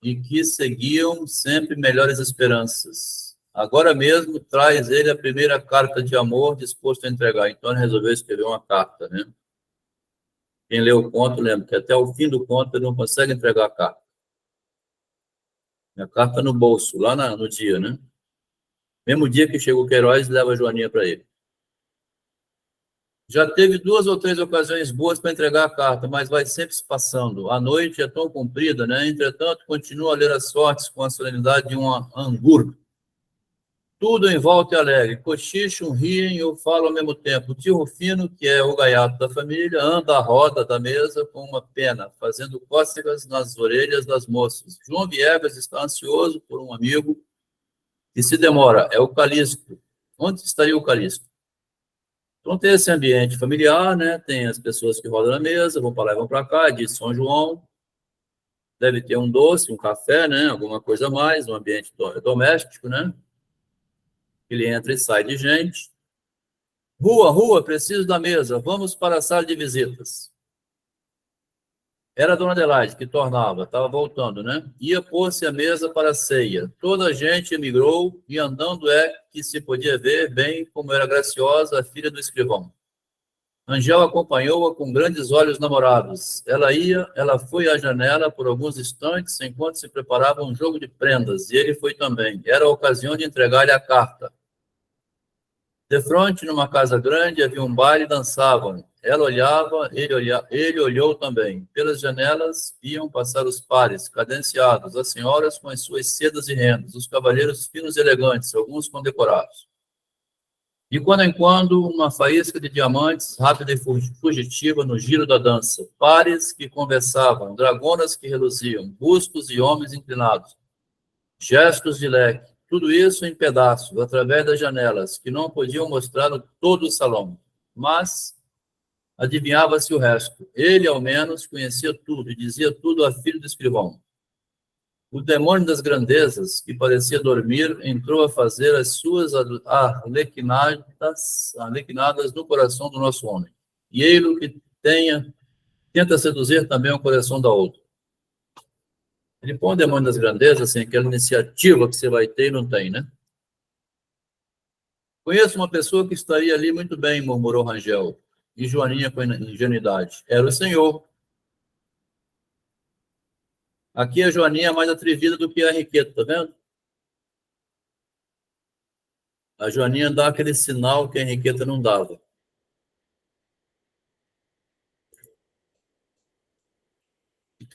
e que seguiam sempre melhores esperanças. Agora mesmo traz ele a primeira carta de amor disposto a entregar. Então ele resolveu escrever uma carta, né? Quem leu o conto lembra que até o fim do conto ele não consegue entregar a carta. A carta no bolso, lá no dia, né? Mesmo dia que chega o Queiroz, leva a Joaninha para ele. Já teve 2 ou 3 ocasiões boas para entregar a carta, mas vai sempre se passando. A noite é tão comprida, né? Entretanto, continua a ler as sortes com a solenidade de um angur. Tudo em volta é alegre. Cochicham, riem ou falam ao mesmo tempo. O tio Rufino, que é o gaiato da família, anda à roda da mesa com uma pena, fazendo cócegas nas orelhas das moças. João Viegas está ansioso por um amigo que se demora. É o Calixto. Onde estaria o Calixto? Então tem esse ambiente familiar, né? Tem as pessoas que rodam na mesa, vão para lá e vão para cá, diz São João. Deve ter um doce, um café, né? Alguma coisa a mais, um ambiente doméstico, né? Ele entra e sai de gente. Rua, rua, preciso da mesa. Vamos para a sala de visitas. Era a dona Adelaide que tornava, estava voltando, né? Ia pôr-se à mesa para a ceia. Toda a gente emigrou e andando é que se podia ver bem como era graciosa a filha do escrivão. Angel acompanhou-a com grandes olhos namorados. Ela foi à janela por alguns instantes enquanto se preparava um jogo de prendas, e ele foi também. Era a ocasião de entregar-lhe a carta. De frente, numa casa grande, havia um baile e dançavam. Ela olhava, ele olhou também. Pelas janelas iam passar os pares, cadenciados, as senhoras com as suas sedas e rendas, os cavalheiros finos e elegantes, alguns condecorados. De quando em quando, uma faísca de diamantes, rápida e fugitiva no giro da dança. Pares que conversavam, dragonas que reluziam, bustos e homens inclinados, gestos de leque. Tudo isso em pedaços, através das janelas, que não podiam mostrar todo o salão. Mas adivinhava-se o resto. Ele, ao menos, conhecia tudo e dizia tudo à filha do escrivão. O demônio das grandezas, que parecia dormir, entrou a fazer as suas arlequinadas no coração do nosso homem. E ele que tenta seduzir também o coração da outra. Ele põe o demônio das grandezas, assim, aquela iniciativa que você vai ter e não tem, né? Conheço uma pessoa que estaria ali muito bem, murmurou Rangel, e Joaninha com ingenuidade. Era o senhor. Aqui a Joaninha é mais atrevida do que a Henriqueta, tá vendo? A Joaninha dá aquele sinal que a Henriqueta não dava.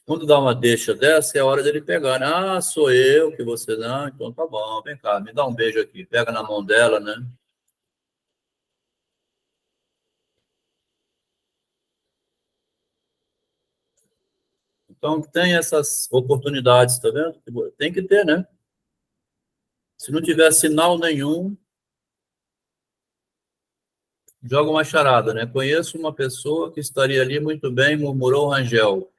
Quando dá uma deixa dessa, é a hora dele pegar, né? Ah, sou eu que você... Não, então tá bom, vem cá, me dá um beijo aqui. Pega na mão dela, né? Então, tem essas oportunidades, tá vendo? Tem que ter, né? Se não tiver sinal nenhum, joga uma charada, né? Conheço uma pessoa que estaria ali muito bem, murmurou Rangel.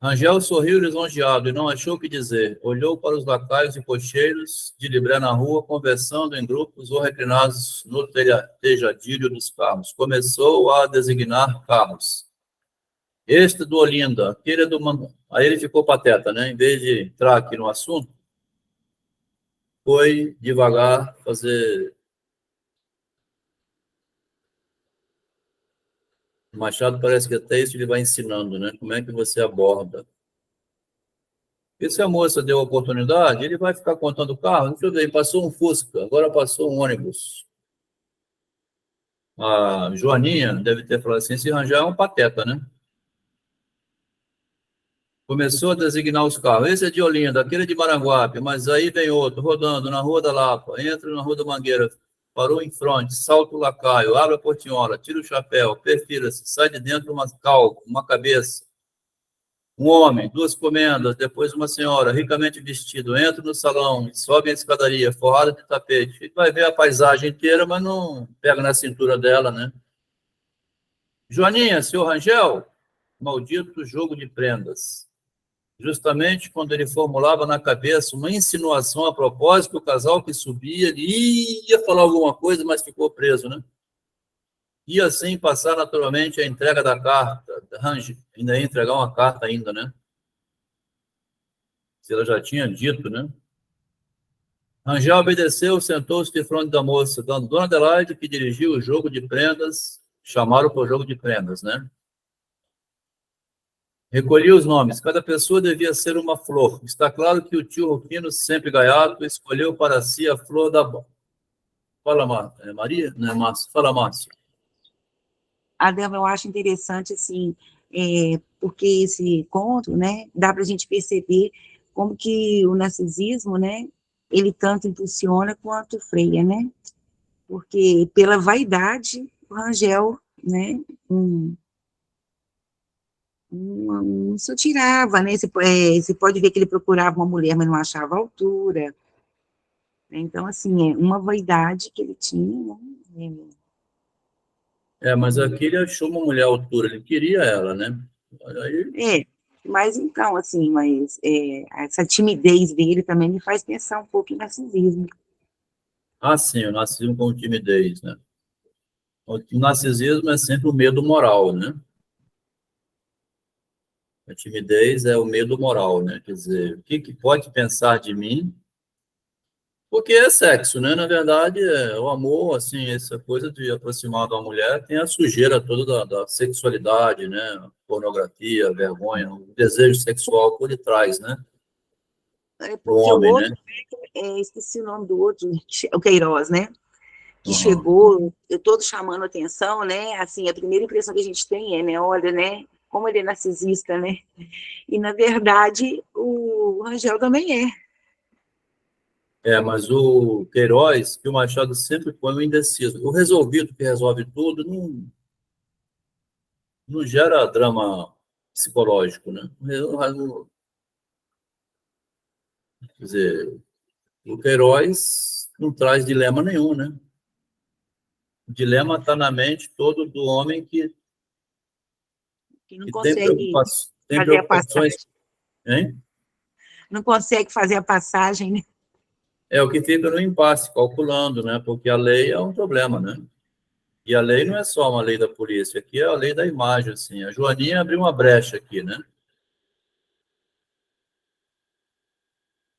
Rangel sorriu lisonjeado e não achou o que dizer. Olhou para os lacaios e cocheiros de libré na rua, conversando em grupos ou reclinados no tejadilho dos carros. Começou a designar carros. Este do Olinda, aquele do... Aí ele ficou pateta, né? Em vez de entrar aqui no assunto, foi devagar fazer... O Machado parece que até isso ele vai ensinando, né? Como é que você aborda. E se a moça deu a oportunidade, ele vai ficar contando o carro. Deixa eu ver, passou um Fusca, agora passou um ônibus. A Joaninha deve ter falado assim, esse Rangel é um pateta, né? Começou a designar os carros. Esse é de Olinda, aquele é de Maranguape, mas aí vem outro, rodando na Rua da Lapa, entra na Rua da Mangueira, parou em fronte, salta o lacaio, abre a portinhola, tira o chapéu, perfila-se, sai de dentro uma cabeça. Um homem, 2 comendas, depois uma senhora, ricamente vestido, entra no salão, sobe a escadaria, forrada de tapete. Ele vai ver a paisagem inteira, mas não pega na cintura dela, né? Joaninha, senhor Rangel? Maldito jogo de prendas. Justamente quando ele formulava na cabeça uma insinuação a propósito, o casal que subia, ele ia falar alguma coisa, mas ficou preso, né? E assim passar naturalmente a entrega da carta. Ainda ia entregar uma carta ainda, né? Se ela já tinha dito, né? Rangel obedeceu, sentou-se de frente da moça, dando Dona Adelaide, que dirigiu o jogo de prendas, chamaram para o jogo de prendas, né? Recolhi os nomes. Cada pessoa devia ser uma flor. Está claro que o tio Rufino, sempre gaiato, escolheu para si a flor da... Fala, Maria? Não é Márcia? Fala, Márcia. Adelma, eu acho interessante, assim, porque esse conto, né, dá para a gente perceber como que o narcisismo, né, ele tanto impulsiona quanto freia, né? Porque pela vaidade, o Rangel, né, não se tirava, né? Você pode ver que ele procurava uma mulher, mas não achava a altura. Então, assim, é uma vaidade que ele tinha, né? Mas aqui ele achou uma mulher à altura, ele queria ela, né? Aí... mas então, assim, essa timidez dele também me faz pensar um pouco em narcisismo. Ah, sim, o narcisismo com timidez, né? O narcisismo é sempre o medo moral, né? A timidez é o medo moral, né? Quer dizer, o que pode pensar de mim? Porque é sexo, né? Na verdade, o amor, assim, essa coisa de aproximar da mulher tem a sujeira toda da sexualidade, né? Pornografia, vergonha, o desejo sexual por detrás, né? Do Porque o homem, outro, né? esqueci o nome do outro, o Queiroz, né? Que Uhum. chegou, todos chamando atenção, né? Assim, a primeira impressão que a gente tem né? Olha, né? Como ele é narcisista, né? E, na verdade, o Rangel também é. Mas o Queiroz, que o Machado sempre põe o indeciso. O resolvido, que resolve tudo, não gera drama psicológico, né? Quer dizer, o Queiroz não traz dilema nenhum, né? O dilema está na mente todo do homem que não tem consegue fazer a preocupações, passagem. hein? Não consegue fazer a passagem, né? É o que fica no impasse, calculando, né? Porque a lei é um problema, né? E a lei não é só uma lei da polícia, aqui é a lei da imagem, assim. A Joaninha abriu uma brecha aqui, né?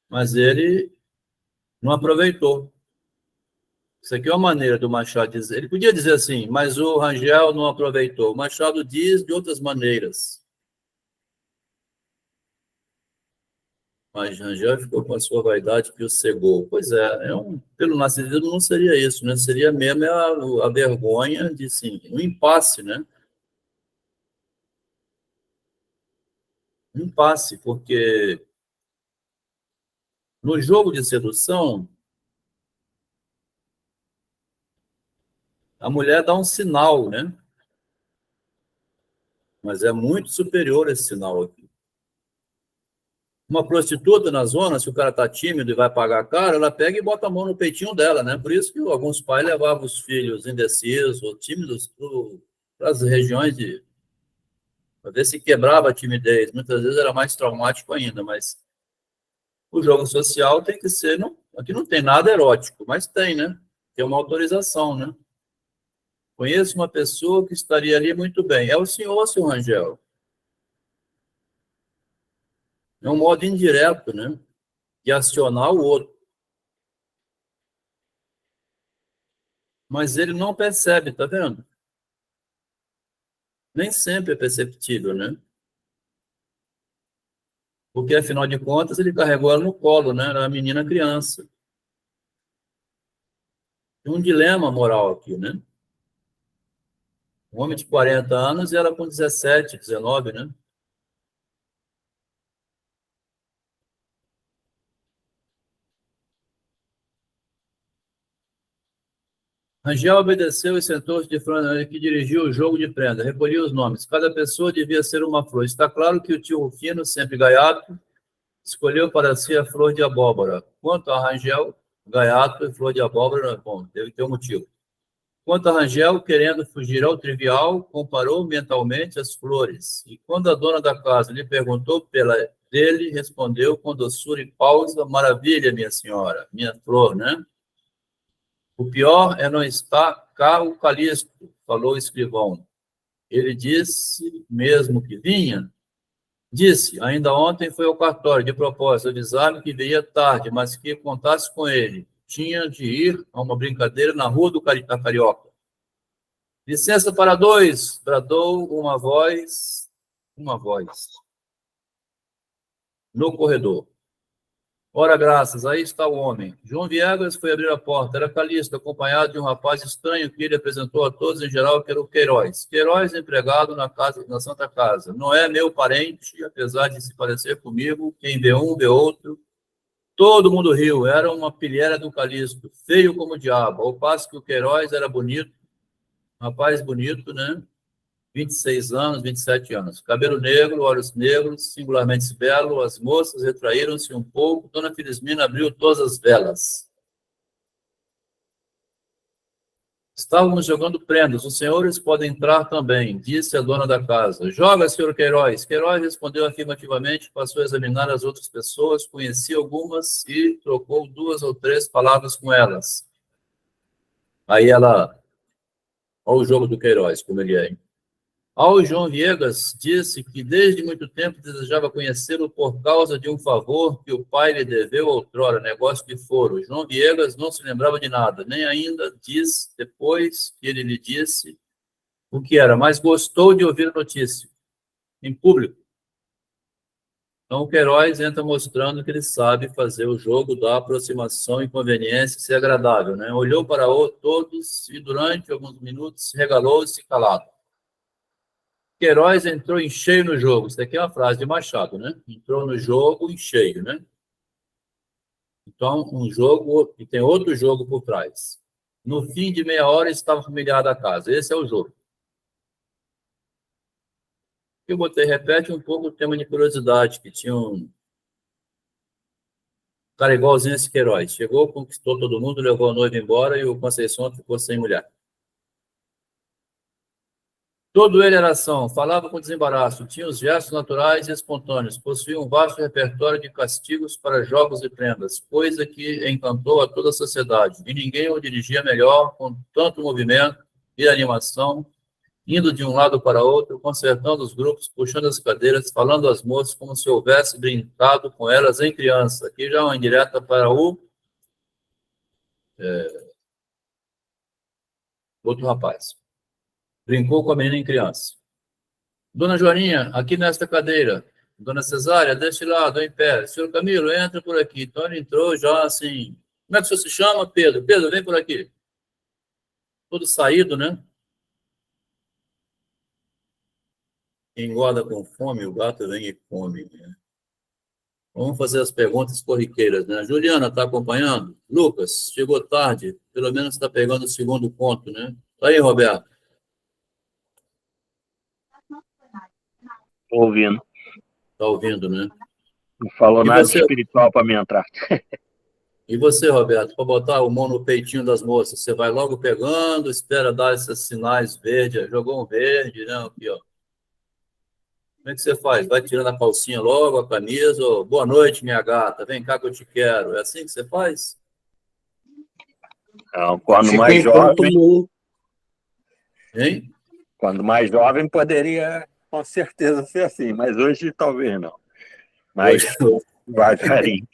Mas ele não aproveitou. Isso aqui é uma maneira do Machado dizer. Ele podia dizer assim, mas o Rangel não aproveitou. O Machado diz de outras maneiras. Mas Rangel ficou com a sua vaidade que o cegou. Pois pelo narcisismo não seria isso, né? Seria mesmo a vergonha de, sim, um impasse, né? Um impasse, porque no jogo de sedução, a mulher dá um sinal, né? Mas é muito superior esse sinal aqui. Uma prostituta na zona, se o cara tá tímido e vai pagar caro, ela pega e bota a mão no peitinho dela, né? Por isso que alguns pais levavam os filhos indecisos ou tímidos para as regiões para ver se quebrava a timidez. Muitas vezes era mais traumático ainda, mas o jogo social tem que ser... Aqui não tem nada erótico, mas tem, né? Tem uma autorização, né? Conheço uma pessoa que estaria ali muito bem. É o senhor, seu Rangel. É um modo indireto, né? De acionar o outro. Mas ele não percebe, tá vendo? Nem sempre é perceptível, né? Porque, afinal de contas, ele carregou ela no colo, né? Era uma menina criança. Tem um dilema moral aqui, né? Um homem de 40 anos e ela com 17, 19, né? Rangel obedeceu e sentou-se de frente que dirigiu o jogo de prenda. Recolhia os nomes. Cada pessoa devia ser uma flor. Está claro que o tio Rufino, sempre gaiato, escolheu para si a flor de abóbora. Quanto a Rangel, gaiato e flor de abóbora, bom, deve ter um motivo. Quanto a Rangel, querendo fugir ao trivial, comparou mentalmente as flores. E quando a dona da casa lhe perguntou dele respondeu com doçura e pausa: maravilha, minha senhora, minha flor, né? O pior é não estar cá o Calixto, falou o escrivão. Ele disse mesmo que vinha? Disse, ainda ontem foi ao cartório, de propósito, avisar-me que viria tarde, mas que contasse com ele. Tinha de ir a uma brincadeira na rua da Carioca. Licença para dois, bradou uma voz no corredor. Ora, graças, aí está o homem. João Viegas foi abrir a porta. Era Calixto, acompanhado de um rapaz estranho que ele apresentou a todos em geral, que era o Queiroz. Queiroz, empregado na Santa Casa. Não é meu parente, apesar de se parecer comigo. Quem vê um, vê outro. Todo mundo riu. Era uma pilheira do Calixto, feio como o diabo. Ao passo que o Queiroz era bonito, rapaz bonito, né? 26 anos, 27 anos. Cabelo negro, olhos negros, singularmente belo. As moças retraíram-se um pouco. Dona Felizmina abriu todas as velas. Estávamos jogando prendas. Os senhores podem entrar também, disse a dona da casa. Joga, senhor Queiroz. Queiroz respondeu afirmativamente, passou a examinar as outras pessoas, conhecia algumas e trocou 2 ou 3 palavras com elas. Aí ela... Olha o jogo do Queiroz, como ele é. Ao João Viegas disse que desde muito tempo desejava conhecê-lo por causa de um favor que o pai lhe deveu outrora, negócio de foro. João Viegas não se lembrava de nada, nem ainda diz depois que ele lhe disse o que era, mas gostou de ouvir a notícia, em público. Então o Queiroz entra mostrando que ele sabe fazer o jogo da aproximação e conveniência e ser agradável, né? Olhou para todos e durante alguns minutos regalou-se calado. Queiroz entrou em cheio no jogo. Isso aqui é uma frase de Machado, né? Entrou no jogo em cheio, né? Então, um jogo, e tem outro jogo por trás. No fim de meia hora, estava familiar a casa. Esse é o jogo. Eu botei, repete um pouco o tema de curiosidade, que tinha um cara igualzinho esse Queiroz. Chegou, conquistou todo mundo, levou a noiva embora e o Conceição ficou sem mulher. Todo ele era ação, falava com desembaraço, tinha os gestos naturais e espontâneos, possuía um vasto repertório de castigos para jogos e prendas, coisa que encantou a toda a sociedade, e ninguém o dirigia melhor, com tanto movimento e animação, indo de um lado para outro, consertando os grupos, puxando as cadeiras, falando às moças como se houvesse brincado com elas em criança. Aqui já é uma indireta para o outro rapaz. Brincou com a menina em criança. Dona Joaninha, aqui nesta cadeira. Dona Cesária, deste lado, em pé. Senhor Camilo, entra por aqui. Então ele entrou já assim. Como é que o senhor se chama? Pedro. Pedro, vem por aqui. Todo saído, né? Quem engorda com fome, o gato vem e come. Né? Vamos fazer as perguntas corriqueiras, né? Juliana, está acompanhando? Lucas, chegou tarde. Pelo menos está pegando o segundo ponto, né? Tá aí, Roberto. Tô ouvindo. Tá ouvindo, né? Não falou E nada você? de espiritual para mim entrar. E você, Roberto, para botar a mão no peitinho das moças, você vai logo pegando, espera dar esses sinais verdes, jogou um verde, né? Aqui, ó. Como é que você faz? Vai tirando a calcinha logo, a camisa, ó, boa noite, minha gata, vem cá que eu te quero. É assim que você faz? Não, quando Fica mais em ponto jovem, mu. Hein? quando mais jovem poderia com certeza ser assim, mas hoje talvez não. Mas devagarinho.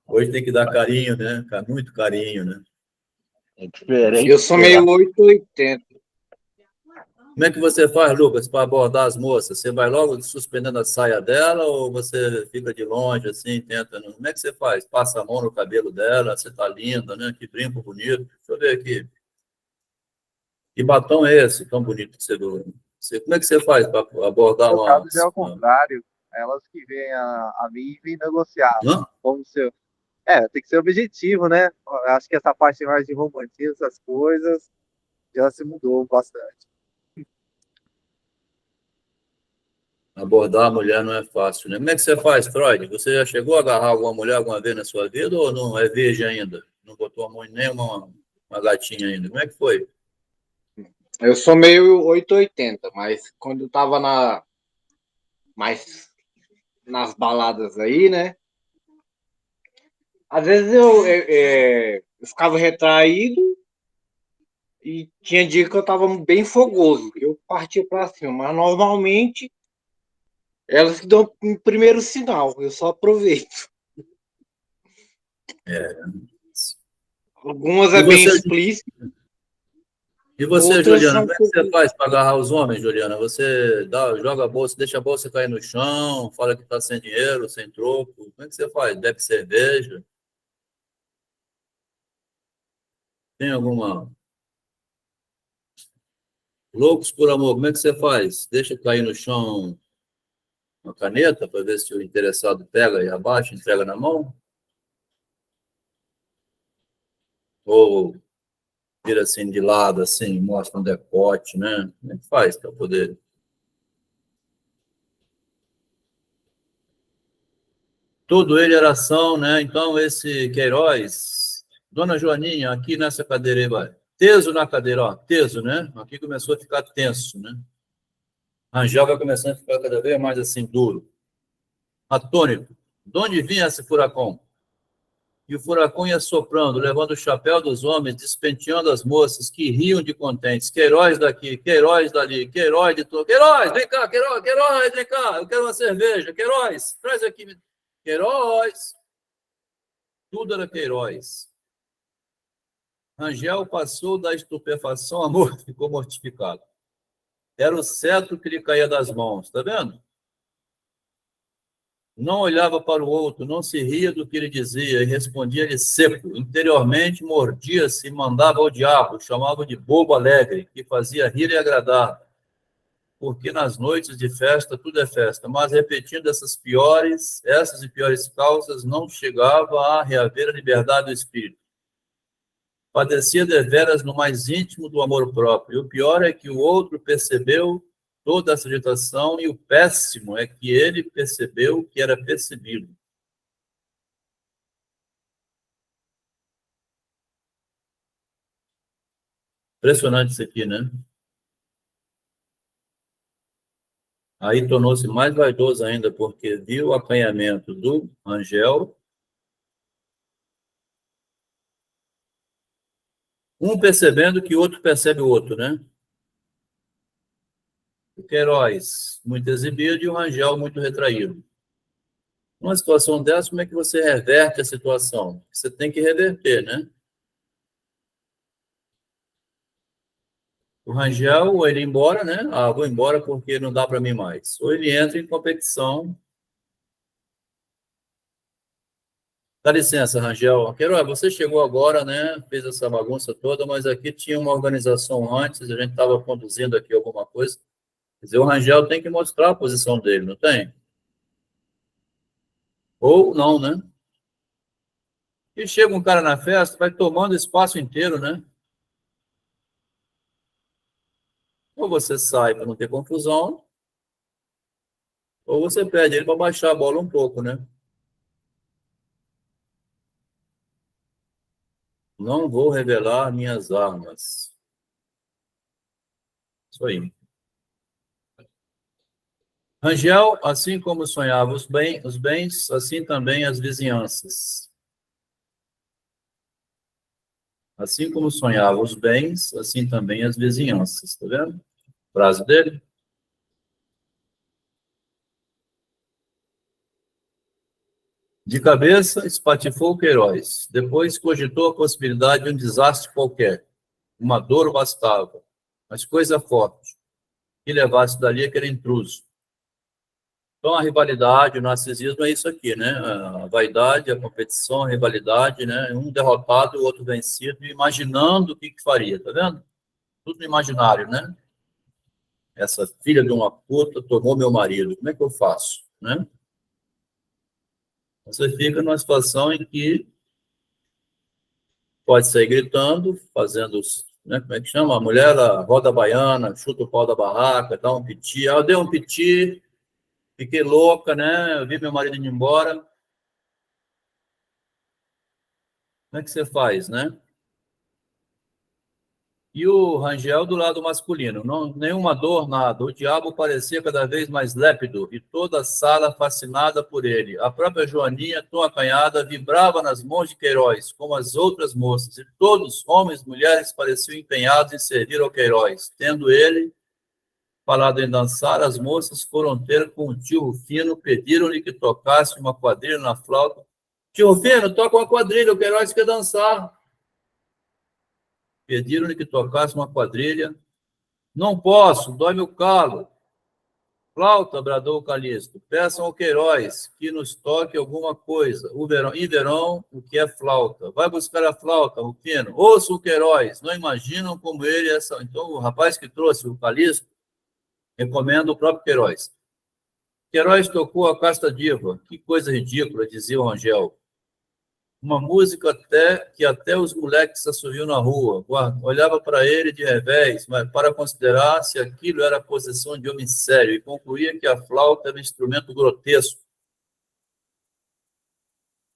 Hoje tem que dar carinho, né? Muito carinho, né? É diferente. Eu sou meio 880. Como é que você faz, Lucas, para abordar as moças? Você vai logo suspendendo a saia dela ou você fica de longe, assim, tenta... Como é que você faz? Passa a mão no cabelo dela, você tá linda, né? Que brinco bonito. Deixa eu ver aqui. Que batom é esse, tão bonito que você viu? Como é que você faz para abordar No uma... caso, já é o contrário. Elas que vêm a mim e vêm negociar. Hã? Como se tem que ser objetivo, né? Eu acho que essa parte mais de romantismo, essas coisas, já se mudou bastante. Abordar a mulher não é fácil, né? Como é que você faz, Freud? Você já chegou a agarrar alguma mulher alguma vez na sua vida ou não é virgem ainda? Não botou a mão em nenhuma uma gatinha ainda? Como é que foi? Eu sou meio 880, mas quando eu tava mais nas baladas aí, né? Às vezes eu ficava retraído e tinha dia que eu tava bem fogoso, que eu partia pra cima, mas normalmente elas que dão um primeiro sinal, eu só aproveito. Algumas E é bem você, explícito, e você, outras Juliana, são como é que você faz para agarrar os homens, Juliana? Você joga a bolsa, deixa a bolsa cair no chão, fala que está sem dinheiro, sem troco. Como é que você faz? Bebe cerveja? Tem alguma. Loucos por amor, como é que você faz? Deixa cair no chão uma caneta para ver se o interessado pega e abaixa, entrega na mão? Ou vira assim de lado, assim, mostra um decote, né? Como é que faz para poder. Tudo ele era ação, né? Então, esse Queiroz, Dona Joaninha, aqui nessa cadeira aí, vai. Teso na cadeira, ó, teso, né? Aqui começou a ficar tenso, né? Rangel vai começando a ficar cada vez mais assim, duro. Atônito. De onde vinha esse furacão? E o furacão ia soprando, levando o chapéu dos homens, despenteando as moças que riam de contentes. Queiroz daqui, Queiroz dali, Queiroz de todo. Queiroz, vem cá, Queiroz, Queiroz, vem cá, eu quero uma cerveja. Queiroz, traz aqui. Queiroz. Tudo era Queiroz. Rangel passou da estupefação à morte, ficou mortificado. Era o cetro que lhe caía das mãos, tá vendo? Não olhava para o outro, não se ria do que ele dizia e respondia-lhe seco. Interiormente mordia-se e mandava ao diabo, chamava de bobo alegre, que fazia rir e agradar, porque nas noites de festa tudo é festa, mas repetindo essas e piores causas, não chegava a reaver a liberdade do espírito. Padecia deveras no mais íntimo do amor próprio. E o pior é que o outro percebeu toda essa agitação, e o péssimo é que ele percebeu que era percebido. Impressionante isso aqui, né? Aí tornou-se mais vaidoso ainda, porque viu o acanhamento do Rangel, um percebendo que o outro percebe o outro, né? O Queiroz muito exibido e o Rangel muito retraído. Numa situação dessa, como é que você reverte a situação? Você tem que reverter, né? O Rangel, ou ele ir embora, né? Ah, vou embora porque não dá para mim mais. Ou ele entra em competição. Dá licença, Rangel. Queiroz, você chegou agora, né? Fez essa bagunça toda, mas aqui tinha uma organização antes, a gente estava conduzindo aqui alguma coisa. Quer dizer, o Rangel tem que mostrar a posição dele, não tem? Ou não, né? E chega um cara na festa, vai tomando o espaço inteiro, né? Ou você sai para não ter confusão, ou você pede ele para baixar a bola um pouco, né? Não vou revelar minhas armas. Isso aí. Rangel, assim como sonhava os bens, assim também as vizinhanças. Assim como sonhava os bens, assim também as vizinhanças. Tá vendo? Frase dele. De cabeça, espatifou o Queiroz. Depois cogitou a possibilidade de um desastre qualquer. Uma dor bastava, mas coisa forte, que levasse dali aquele intruso. Então, a rivalidade, o narcisismo é isso aqui, né? A vaidade, a competição, a rivalidade, né? Um derrotado e o outro vencido, imaginando o que faria, tá vendo? Tudo no imaginário, né? Essa filha de uma puta tomou meu marido, como é que eu faço, né? Você fica numa situação em que pode sair gritando, fazendo, né? Como é que chama? A mulher, ela roda a baiana, chuta o pau da barraca, dá um piti. Ah, eu dei um piti, fiquei louca, né? Eu vi meu marido indo embora. Como é que você faz, né? E o Rangel do lado masculino. Não, nenhuma dor, nada. O diabo parecia cada vez mais lépido e toda a sala fascinada por ele. A própria Joaninha, tão acanhada, vibrava nas mãos de Queiroz, como as outras moças. E todos, homens e mulheres, pareciam empenhados em servir ao Queiroz. Tendo ele falado em dançar, as moças foram ter com o tio Rufino, pediram-lhe que tocasse uma quadrilha na flauta. Tio Rufino, toca uma quadrilha, o Queiroz quer dançar. Pediram-lhe que tocasse uma quadrilha. Não posso, dói-me o calo. Flauta, bradou o Calixto. Peçam ao Queiroz que nos toque alguma coisa. Em verão, o que é flauta? Vai buscar a flauta, Rufino. Ouça o Queiroz. Não imaginam como ele é... Então, o rapaz que trouxe o Calixto recomenda o próprio Queiroz. Queiroz tocou a Casta Diva. Que coisa ridícula, dizia o Rangel. Uma música que até os moleques assoviam na rua. Olhava para ele de revés, mas para considerar se aquilo era a posição de homem sério, e concluía que a flauta era um instrumento grotesco.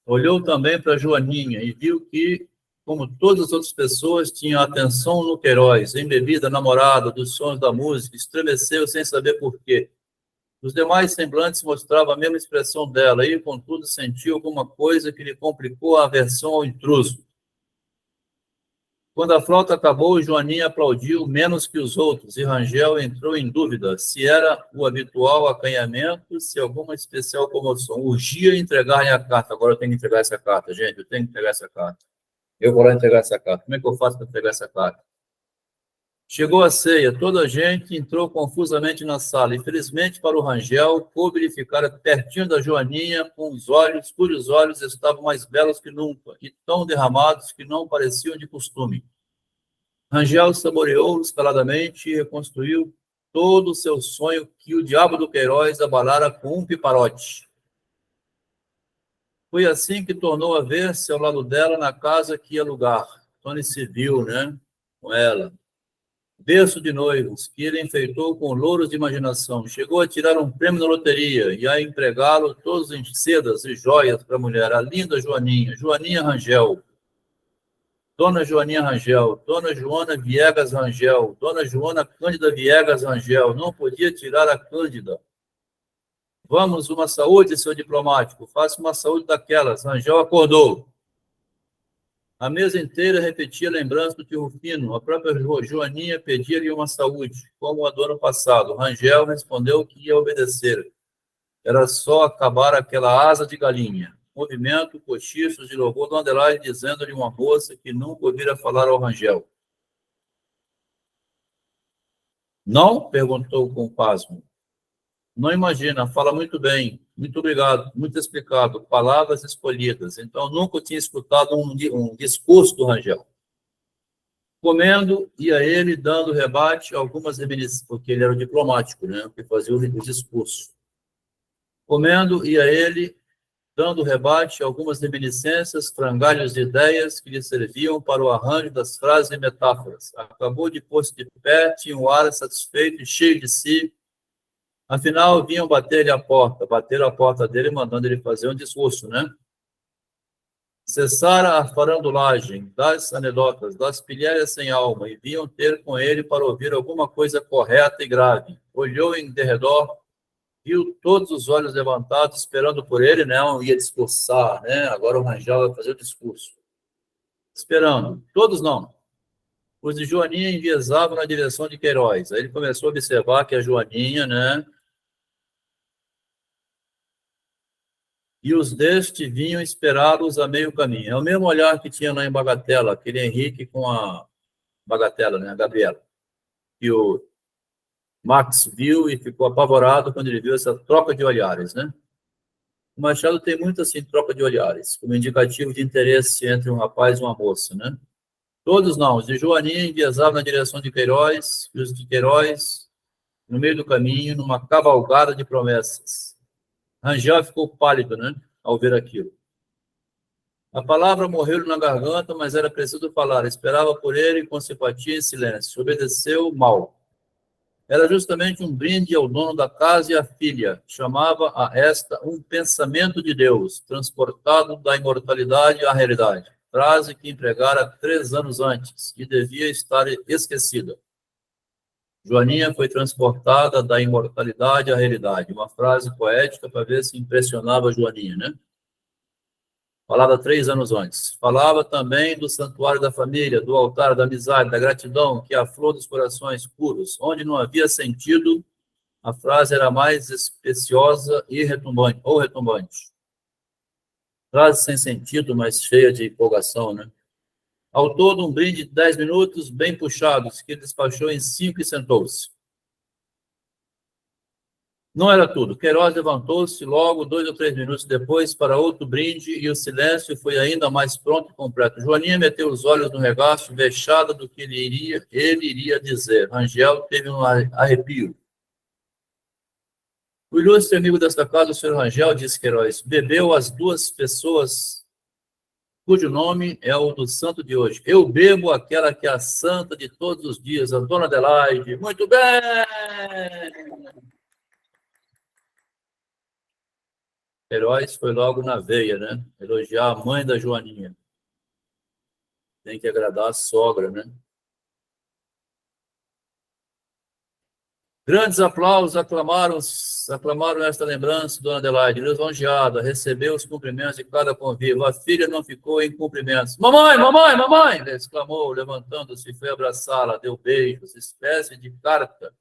Olhou também para Joaninha e viu que, como todas as outras pessoas, tinha atenção no Queiroz, embebida, namorada, dos sons da música, estremeceu sem saber por quê. Os demais semblantes mostravam a mesma expressão dela, e, contudo, sentiu alguma coisa que lhe complicou a aversão ao intruso. Quando a flauta acabou, Joaninha aplaudiu menos que os outros, e Rangel entrou em dúvida se era o habitual acanhamento, se alguma especial comoção. Urgia entregar-lhe a carta. Agora eu tenho que entregar essa carta, gente, eu tenho que entregar essa carta. Eu vou lá entregar essa carta. Como é que eu faço para entregar essa carta? Chegou a ceia, toda a gente entrou confusamente na sala. Infelizmente, para o Rangel, coube-lhe ficar pertinho da Joaninha, com os olhos, cujos olhos estavam mais belos que nunca, e tão derramados que não pareciam de costume. Rangel saboreou-los caladamente e reconstruiu todo o seu sonho que o diabo do Queiroz abalara com um piparote. Foi assim que tornou a ver-se ao lado dela na casa que ia alugar. Tony se viu, né, com ela. Berço de noivos, que ele enfeitou com louros de imaginação. Chegou a tirar um prêmio na loteria e a empregá-lo todos em sedas e joias para a mulher. A linda Joaninha, Joaninha Rangel, Dona Joaninha Rangel, Dona Joana Viegas Rangel, Dona Joana Cândida Viegas Rangel. Não podia tirar a Cândida. Vamos, uma saúde, seu diplomático. Faça uma saúde daquelas. Rangel acordou. A mesa inteira repetia a lembrança do tio Rufino. A própria Joaninha pedia-lhe uma saúde, como a do ano passado. Rangel respondeu que ia obedecer. Era só acabar aquela asa de galinha. Movimento, cochichos de louvor do Adelaide, dizendo-lhe uma moça que nunca ouvira falar ao Rangel. Não? Perguntou com pasmo. Não imagina, fala muito bem. Muito obrigado, muito explicado. Palavras escolhidas. Então, nunca tinha escutado um discurso do Rangel. Comendo, ia ele dando rebate a algumas reminiscências, porque ele era o diplomático, né, que fazia o discurso. Comendo, ia ele dando rebate a algumas reminiscências, frangalhos de ideias que lhe serviam para o arranjo das frases e metáforas. Acabou de pôr-se de pé, tinha um ar satisfeito e cheio de si. Afinal, vinham bater-lhe a porta, bateram a porta dele, mandando ele fazer um discurso, né? Cessara a farandulagem das anedotas, das pilhérias sem alma, e vinham ter com ele para ouvir alguma coisa correta e grave. Olhou em derredor, viu todos os olhos levantados, esperando por ele, não ia discursar, né? Agora o Rangel vai fazer o discurso. Esperando. Todos não. Os de Joaninha enviesavam na direção de Queiroz. Aí ele começou a observar que a Joaninha, né? E os deste vinham esperá-los a meio caminho. É o mesmo olhar que tinha lá em Bagatela, aquele Henrique com a Bagatela, né? A Gabriela. E o Max viu e ficou apavorado quando ele viu essa troca de olhares, né? O Machado tem muito, assim, troca de olhares, como indicativo de interesse entre um rapaz e uma moça, né? Todos não. Os de Joaninha enviesavam na direção de Queiroz, e os de Queiroz, no meio do caminho, numa cavalgada de promessas. Rangel ficou pálido, né, ao ver aquilo. A palavra morreu-lhe na garganta, mas era preciso falar. Esperava por ele com simpatia e silêncio. Obedeceu mal. Era justamente um brinde ao dono da casa e à filha. Chamava a esta um pensamento de Deus, transportado da imortalidade à realidade. frase que empregara 3 anos antes e devia estar esquecida. Joaninha foi transportada da imortalidade à realidade. Uma frase poética para ver se impressionava Joaninha, né? Falada 3 anos antes. Falava também do santuário da família, do altar da amizade, da gratidão, que é a flor dos corações puros. Onde não havia sentido, a frase era mais especiosa e retumbante, ou retumbante. Frase sem sentido, mas cheia de empolgação, né? Ao todo, um brinde de 10 minutos, bem puxados, que ele despachou em 5 e sentou-se. Não era tudo. Queiroz levantou-se logo 2 ou 3 minutos depois para outro brinde e o silêncio foi ainda mais pronto e completo. Joaninha meteu os olhos no regaço, vexada do que ele iria dizer. Rangel teve um arrepio. O ilustre amigo desta casa, o senhor Rangel, disse Queiroz, bebeu as 2 pessoas cujo nome é o do santo de hoje. Eu bebo aquela que é a santa de todos os dias, a dona Adelaide. Muito bem! Queiroz foi logo na veia, né? Elogiar a mãe da Joaninha. Tem que agradar a sogra, né? Grandes aplausos aclamaram esta lembrança, dona Adelaide, lisonjeada, recebeu os cumprimentos de cada convívio. A filha não ficou em cumprimentos. Mamãe, mamãe, mamãe! Exclamou, levantando-se, foi abraçá-la, deu beijos, espécie de carta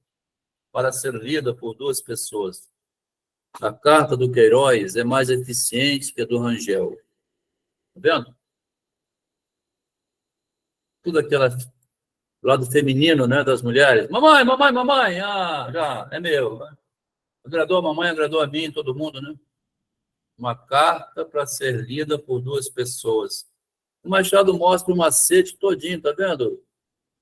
para ser lida por 2 pessoas. A carta do Queiroz é mais eficiente que a do Rangel. Tá vendo? Tudo aquela lado feminino, né, das mulheres. Mamãe, mamãe, mamãe, já, é meu. Agradou a mamãe, agradou a mim, todo mundo, né? Uma carta para ser lida por 2 pessoas. O Machado mostra o macete todinho, tá vendo?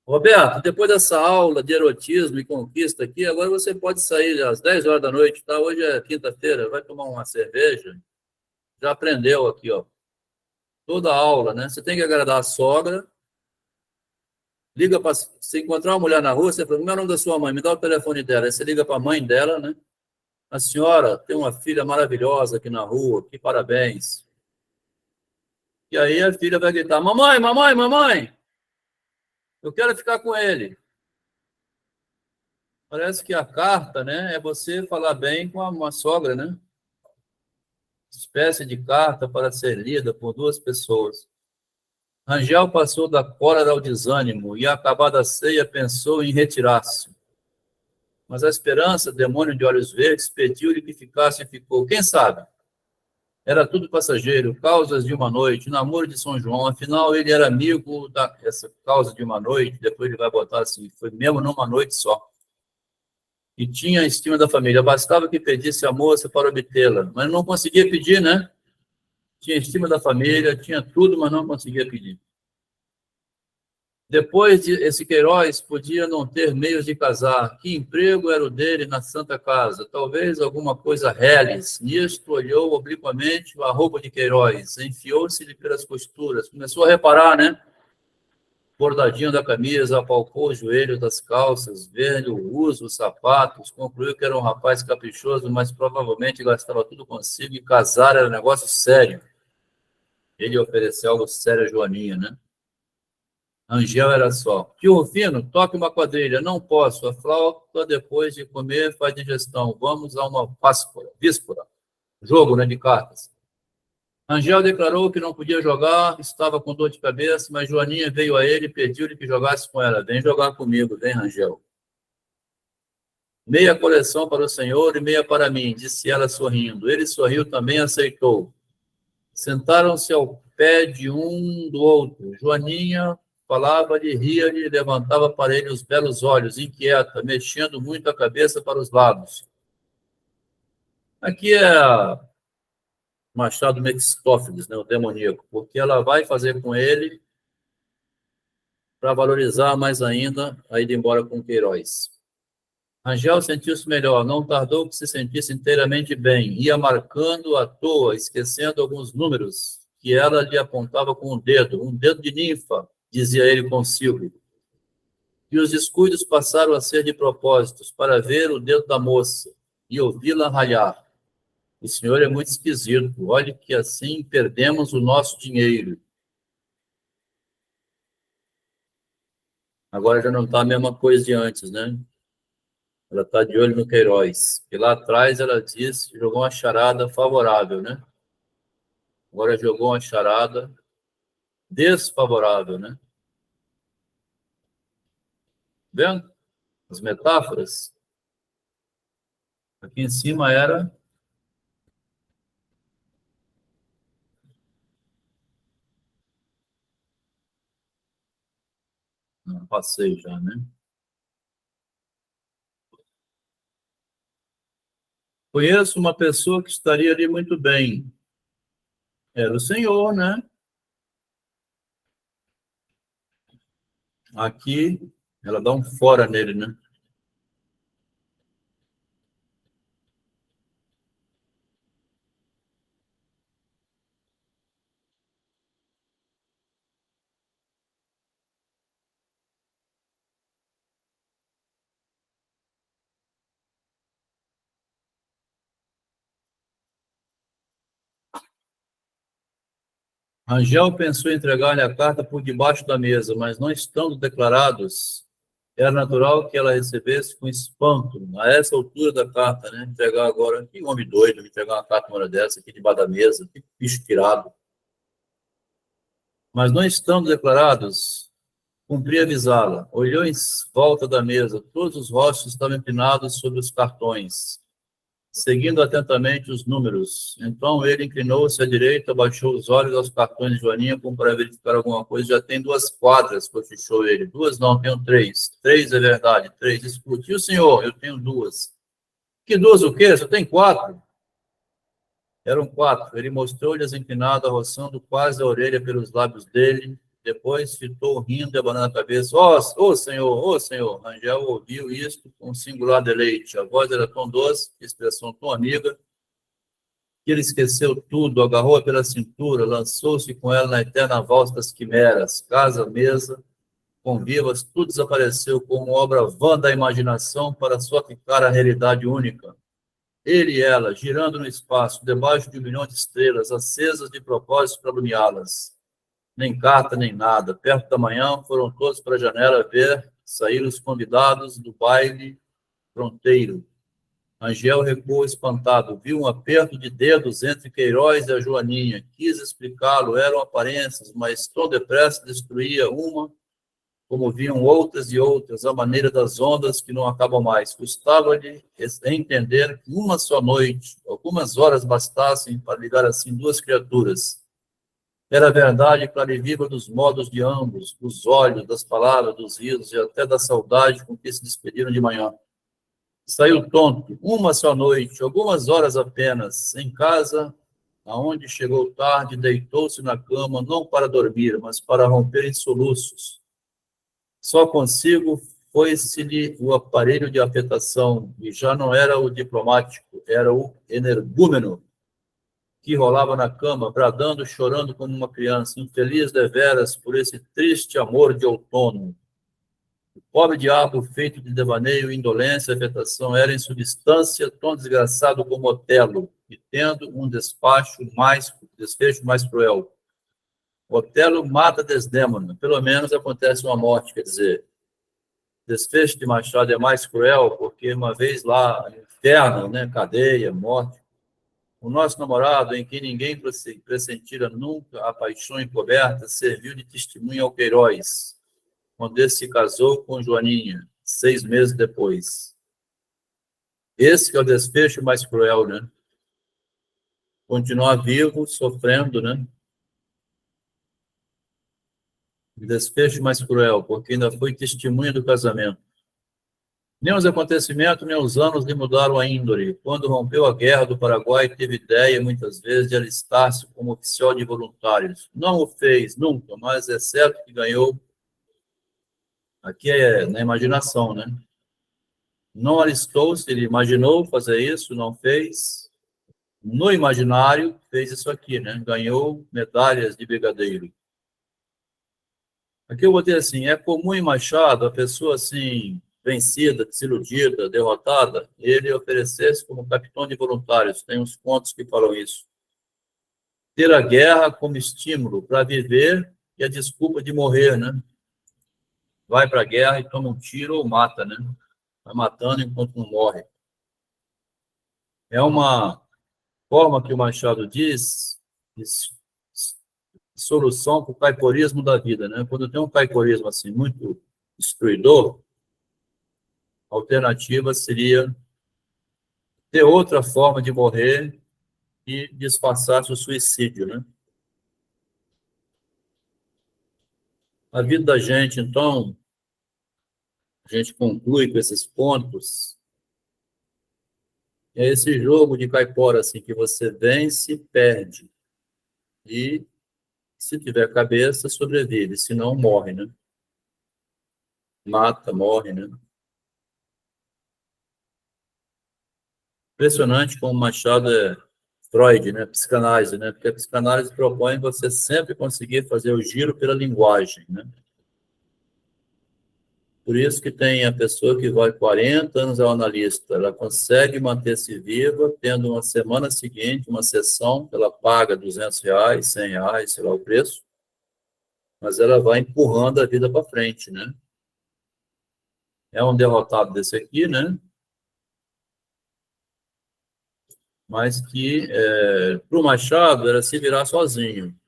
Roberto, depois dessa aula de erotismo e conquista aqui, agora você pode sair às 10 horas da noite, tá? Hoje é quinta-feira, vai tomar uma cerveja. Já aprendeu aqui, ó. Toda a aula, né? Você tem que agradar a sogra. Liga para... Se encontrar uma mulher na rua, você fala, como é o nome da sua mãe? Me dá o telefone dela. Aí você liga para a mãe dela, né? A senhora tem uma filha maravilhosa aqui na rua, que parabéns. E aí a filha vai gritar, mamãe, mamãe, mamãe, eu quero ficar com ele. Parece que a carta, né, é você falar bem com uma sogra, né? Espécie de carta para ser lida por 2 pessoas. Rangel passou da cólera ao desânimo e, acabada a ceia, pensou em retirar-se. Mas a esperança, demônio de olhos verdes, pediu-lhe que ficasse e ficou. Quem sabe? Era tudo passageiro, causas de uma noite, namoro de São João. Afinal, ele era amigo dessa causa de uma noite, depois ele vai botar assim, foi mesmo numa noite só. E tinha a estima da família. Bastava que pedisse a moça para obtê-la, mas não conseguia pedir, né? Tinha estima da família, tinha tudo, mas não conseguia pedir. Depois de esse Queiroz podia não ter meios de casar. Que emprego era o dele na Santa Casa? Talvez alguma coisa reles. Nisto olhou obliquamente a roupa de Queiroz, enfiou-se-lhe pelas costuras, começou a reparar, né? Bordadinho da camisa, apalpou os joelhos das calças, vendo o uso dos sapatos, concluiu que era um rapaz caprichoso, mas provavelmente gastava tudo consigo e casar era um negócio sério. Ele ofereceu algo sério a Joaninha, né? Rangel era só. Tio Rufino, toque uma quadrilha. Não posso. A flauta, depois de comer, faz digestão. Vamos a uma víspora. Jogo, né, de cartas. Rangel declarou que não podia jogar, estava com dor de cabeça, mas Joaninha veio a ele e pediu-lhe que jogasse com ela. Vem jogar comigo, vem, Rangel. Meia coleção para o senhor e meia para mim, disse ela sorrindo. Ele sorriu também e aceitou. Sentaram-se ao pé de um do outro. Joaninha falava-lhe, ria-lhe, levantava para ele os belos olhos, inquieta, mexendo muito a cabeça para os lados. Aqui é Machado Mephistófeles, né, o demoníaco, porque ela vai fazer com ele para valorizar mais ainda a ida embora com Queiroz. Rangel sentiu-se melhor, não tardou que se sentisse inteiramente bem, ia marcando à toa, esquecendo alguns números que ela lhe apontava com um dedo de ninfa, dizia ele consigo. E os descuidos passaram a ser de propósitos, para ver o dedo da moça e ouvi-la ralhar. O senhor é muito esquisito, olhe que assim perdemos o nosso dinheiro. Agora já não está a mesma coisa de antes, né? Ela está de olho no Queiroz. E lá atrás ela disse, jogou uma charada favorável, né? Agora jogou uma charada desfavorável, né? Vendo? As metáforas. Aqui em cima era... Não, passei já, né? Conheço uma pessoa que estaria ali muito bem. Era o senhor, né? Aqui, ela dá um fora nele, né? Rangel pensou em entregar-lhe a carta por debaixo da mesa, mas não estando declarados, era natural que ela recebesse com espanto, a essa altura da carta, né? Entregar agora, que homem doido, me entregar uma carta uma hora dessa aqui debaixo da mesa, que bicho tirado. Mas não estando declarados, cumpria avisá-la. Olhou em volta da mesa, todos os rostos estavam empinados sobre os cartões, seguindo atentamente os números. Então ele inclinou-se à direita, baixou os olhos aos cartões de Joaninha, como para verificar alguma coisa. Já tem 2 quadras, cochichou ele. 2 não, tenho 3. 3 é verdade, 3. Escute. E o senhor? Eu tenho 2. Que 2 o quê? Você tem 4? Eram 4. Ele mostrou-lhe as empinadas, roçando quase a orelha pelos lábios dele. Depois fitou rindo e abanando a cabeça. Ô senhor. Rangel ouviu isto com singular deleite. A voz era tão doce, expressão tão amiga, que ele esqueceu tudo, agarrou-a pela cintura, lançou-se com ela na eterna valsa das quimeras. Casa, mesa, convivas, tudo desapareceu como obra vã da imaginação para só ficar a realidade única. Ele e ela, girando no espaço, debaixo de 1 milhão de estrelas, acesas de propósito para iluminá-las. Nem carta, nem nada. Perto da manhã, foram todos para a janela ver sair os convidados do baile fronteiro. Angel recuou espantado. Viu um aperto de dedos entre Queiroz e a Joaninha. Quis explicá-lo, eram aparências, mas tão depressa destruía uma, como vinham outras e outras, à maneira das ondas que não acabam mais. Custava-lhe entender que uma só noite, algumas horas bastassem para ligar assim 2 criaturas. Era a verdade clara e viva dos modos de ambos, dos olhos, das palavras, dos risos e até da saudade com que se despediram de manhã. Saiu tonto, uma só noite, algumas horas apenas, em casa, aonde chegou tarde, deitou-se na cama, não para dormir, mas para romper em soluços. Só consigo foi-se-lhe o aparelho de afetação, e já não era o diplomático, era o energúmeno, que rolava na cama, bradando, chorando como uma criança, infeliz deveras por esse triste amor de outono. O pobre diabo, feito de devaneio, indolência e afetação, era em substância tão desgraçado como Otelo, e tendo um desfecho mais cruel. Otelo mata Desdémona, pelo menos acontece uma morte, quer dizer, desfecho de Machado é mais cruel, porque uma vez lá, inferno, né, cadeia, morte. O nosso namorado, em quem ninguém pressentira nunca a paixão encoberta, serviu de testemunha ao Queiroz, quando esse se casou com Joaninha, 6 meses depois. Esse que é o desfecho mais cruel, né? Continuar vivo, sofrendo, né? O desfecho mais cruel, porque ainda foi testemunha do casamento. Nem os acontecimentos, nem os anos lhe mudaram a índole. Quando rompeu a guerra do Paraguai, teve ideia, muitas vezes, de alistar-se como oficial de voluntários. Não o fez, nunca, mas é certo que ganhou. Aqui é na imaginação, né? Não alistou-se, ele imaginou fazer isso, não fez. No imaginário, fez isso aqui, né? Ganhou medalhas de brigadeiro. Aqui eu botei assim, é comum em Machado a pessoa assim, vencida, desiludida, derrotada, ele oferecer-se como capitão de voluntários. Tem uns contos que falam isso. Ter a guerra como estímulo para viver e a desculpa de morrer, né? vai para a guerra e toma um tiro ou mata, né? Vai matando enquanto não morre. É uma forma que o Machado diz de solução para o caiporismo da vida, né? Quando tem um caiporismo assim muito destruidor, a alternativa seria ter outra forma de morrer e disfarçar-se o suicídio, né? A vida da gente, então, a gente conclui com esses pontos, é esse jogo de caipora, assim, que você vence e perde. E, se tiver cabeça, sobrevive, se não, morre, né? Mata, morre, né? Impressionante como Machado é Freud, né? Psicanálise, né? Porque a psicanálise propõe você sempre conseguir fazer o giro pela linguagem, né? Por isso que tem a pessoa que vai 40 anos ao analista, ela consegue manter-se viva, tendo uma semana seguinte, uma sessão, ela paga R$200, R$100, sei lá o preço, mas ela vai empurrando a vida para frente, né? É um derrotado desse aqui, né? Mas que, para o Machado, era se virar sozinho.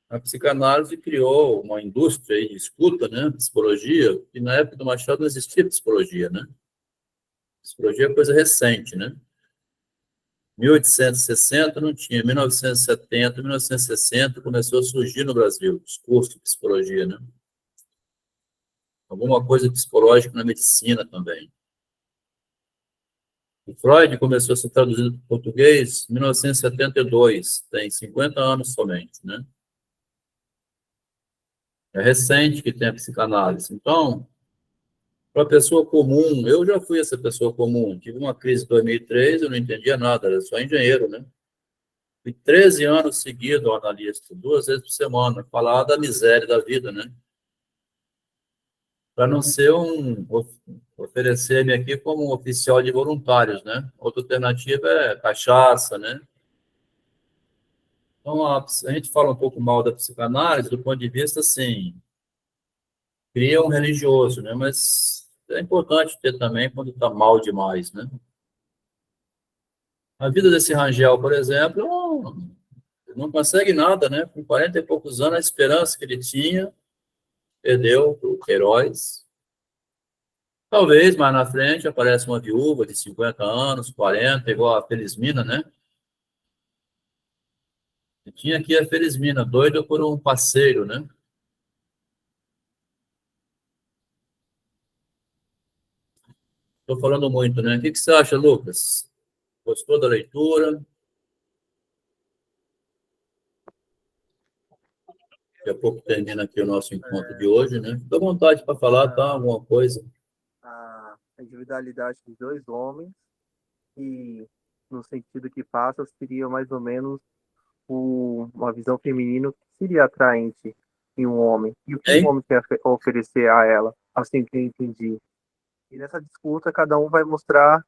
A psicanálise criou uma indústria aí de escuta, né? Psicologia, e na época do Machado não existia psicologia, né? Psicologia é coisa recente, né? 1860 não tinha, 1970, 1960 começou a surgir no Brasil os cursos de psicologia, né? Alguma coisa psicológica na medicina também. O Freud começou a ser traduzido para o português em 1972, tem 50 anos somente, né? É recente que tem a psicanálise. Então, para a pessoa comum, eu já fui essa pessoa comum, tive uma crise em 2003, eu não entendia nada, era só engenheiro, né? Fui 13 anos seguidos ao analista, 2 vezes por semana, falar da miséria da vida, né? Para não ser oferecer-me aqui como um oficial de voluntários, né? Outra alternativa é cachaça, né? Então, a gente fala um pouco mal da psicanálise do ponto de vista, assim, cria um religioso, né? Mas é importante ter também quando está mal demais, né? A vida desse Rangel, por exemplo, não consegue nada, né? Com 40 e poucos anos, a esperança que ele tinha, perdeu para o Queiroz. Talvez mais na frente apareça uma viúva de 50 anos, 40, igual a Felizmina, né? E tinha aqui a Felizmina, doida por um parceiro, né? Estou falando muito, né? O que você acha, Lucas? Gostou da leitura? Daqui a pouco termina aqui o nosso encontro de hoje, né? Fica à vontade para falar, tá? Alguma coisa. A individualidade dos dois homens e, no sentido que passa, seria mais ou menos uma visão feminina que seria atraente em um homem. E o que o Hein? homem quer oferecer a ela, assim que eu entendi. E nessa disputa, cada um vai mostrar,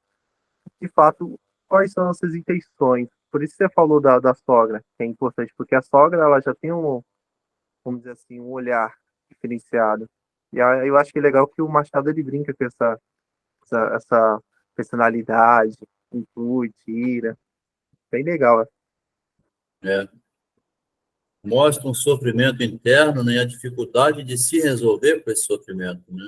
de fato, quais são as suas intenções. Por isso você falou da sogra, que é importante, porque a sogra ela já tem vamos dizer assim, um olhar diferenciado. E aí eu acho que é legal que o Machado ele brinca com essa personalidade, inclui, tira. Bem legal. É. Mostra um sofrimento interno, né? A dificuldade de se resolver com esse sofrimento, né?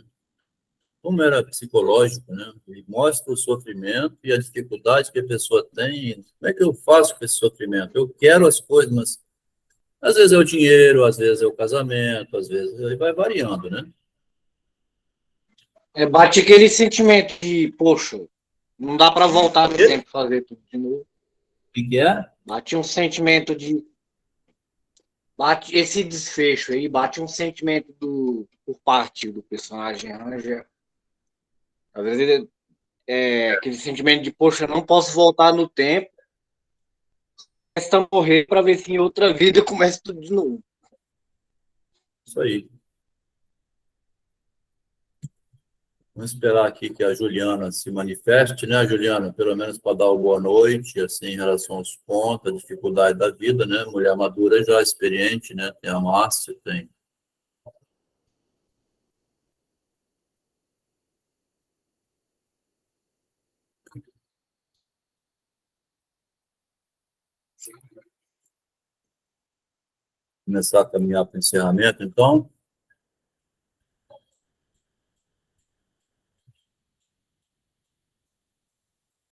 Como era psicológico, né? Ele mostra o sofrimento e a dificuldade que a pessoa tem. Como é que eu faço com esse sofrimento? Eu quero as coisas, mas às vezes é o dinheiro, às vezes é o casamento, às vezes ele vai variando, né? Bate aquele sentimento de, poxa, não dá para voltar no tempo e fazer tudo de novo. O que é? Bate um sentimento de. Bate esse desfecho aí, bate um sentimento por parte do personagem Anja. Às vezes aquele sentimento de, poxa, não posso voltar no tempo, resta morrer para ver se em outra vida começa tudo de novo. Isso aí. Vamos esperar aqui que a Juliana se manifeste, né, Juliana? Pelo menos para dar uma boa noite, assim, em relação aos pontos, a dificuldade da vida, né? Mulher madura já experiente, né? Tem a Márcia, tem Começar a caminhar para o encerramento, então.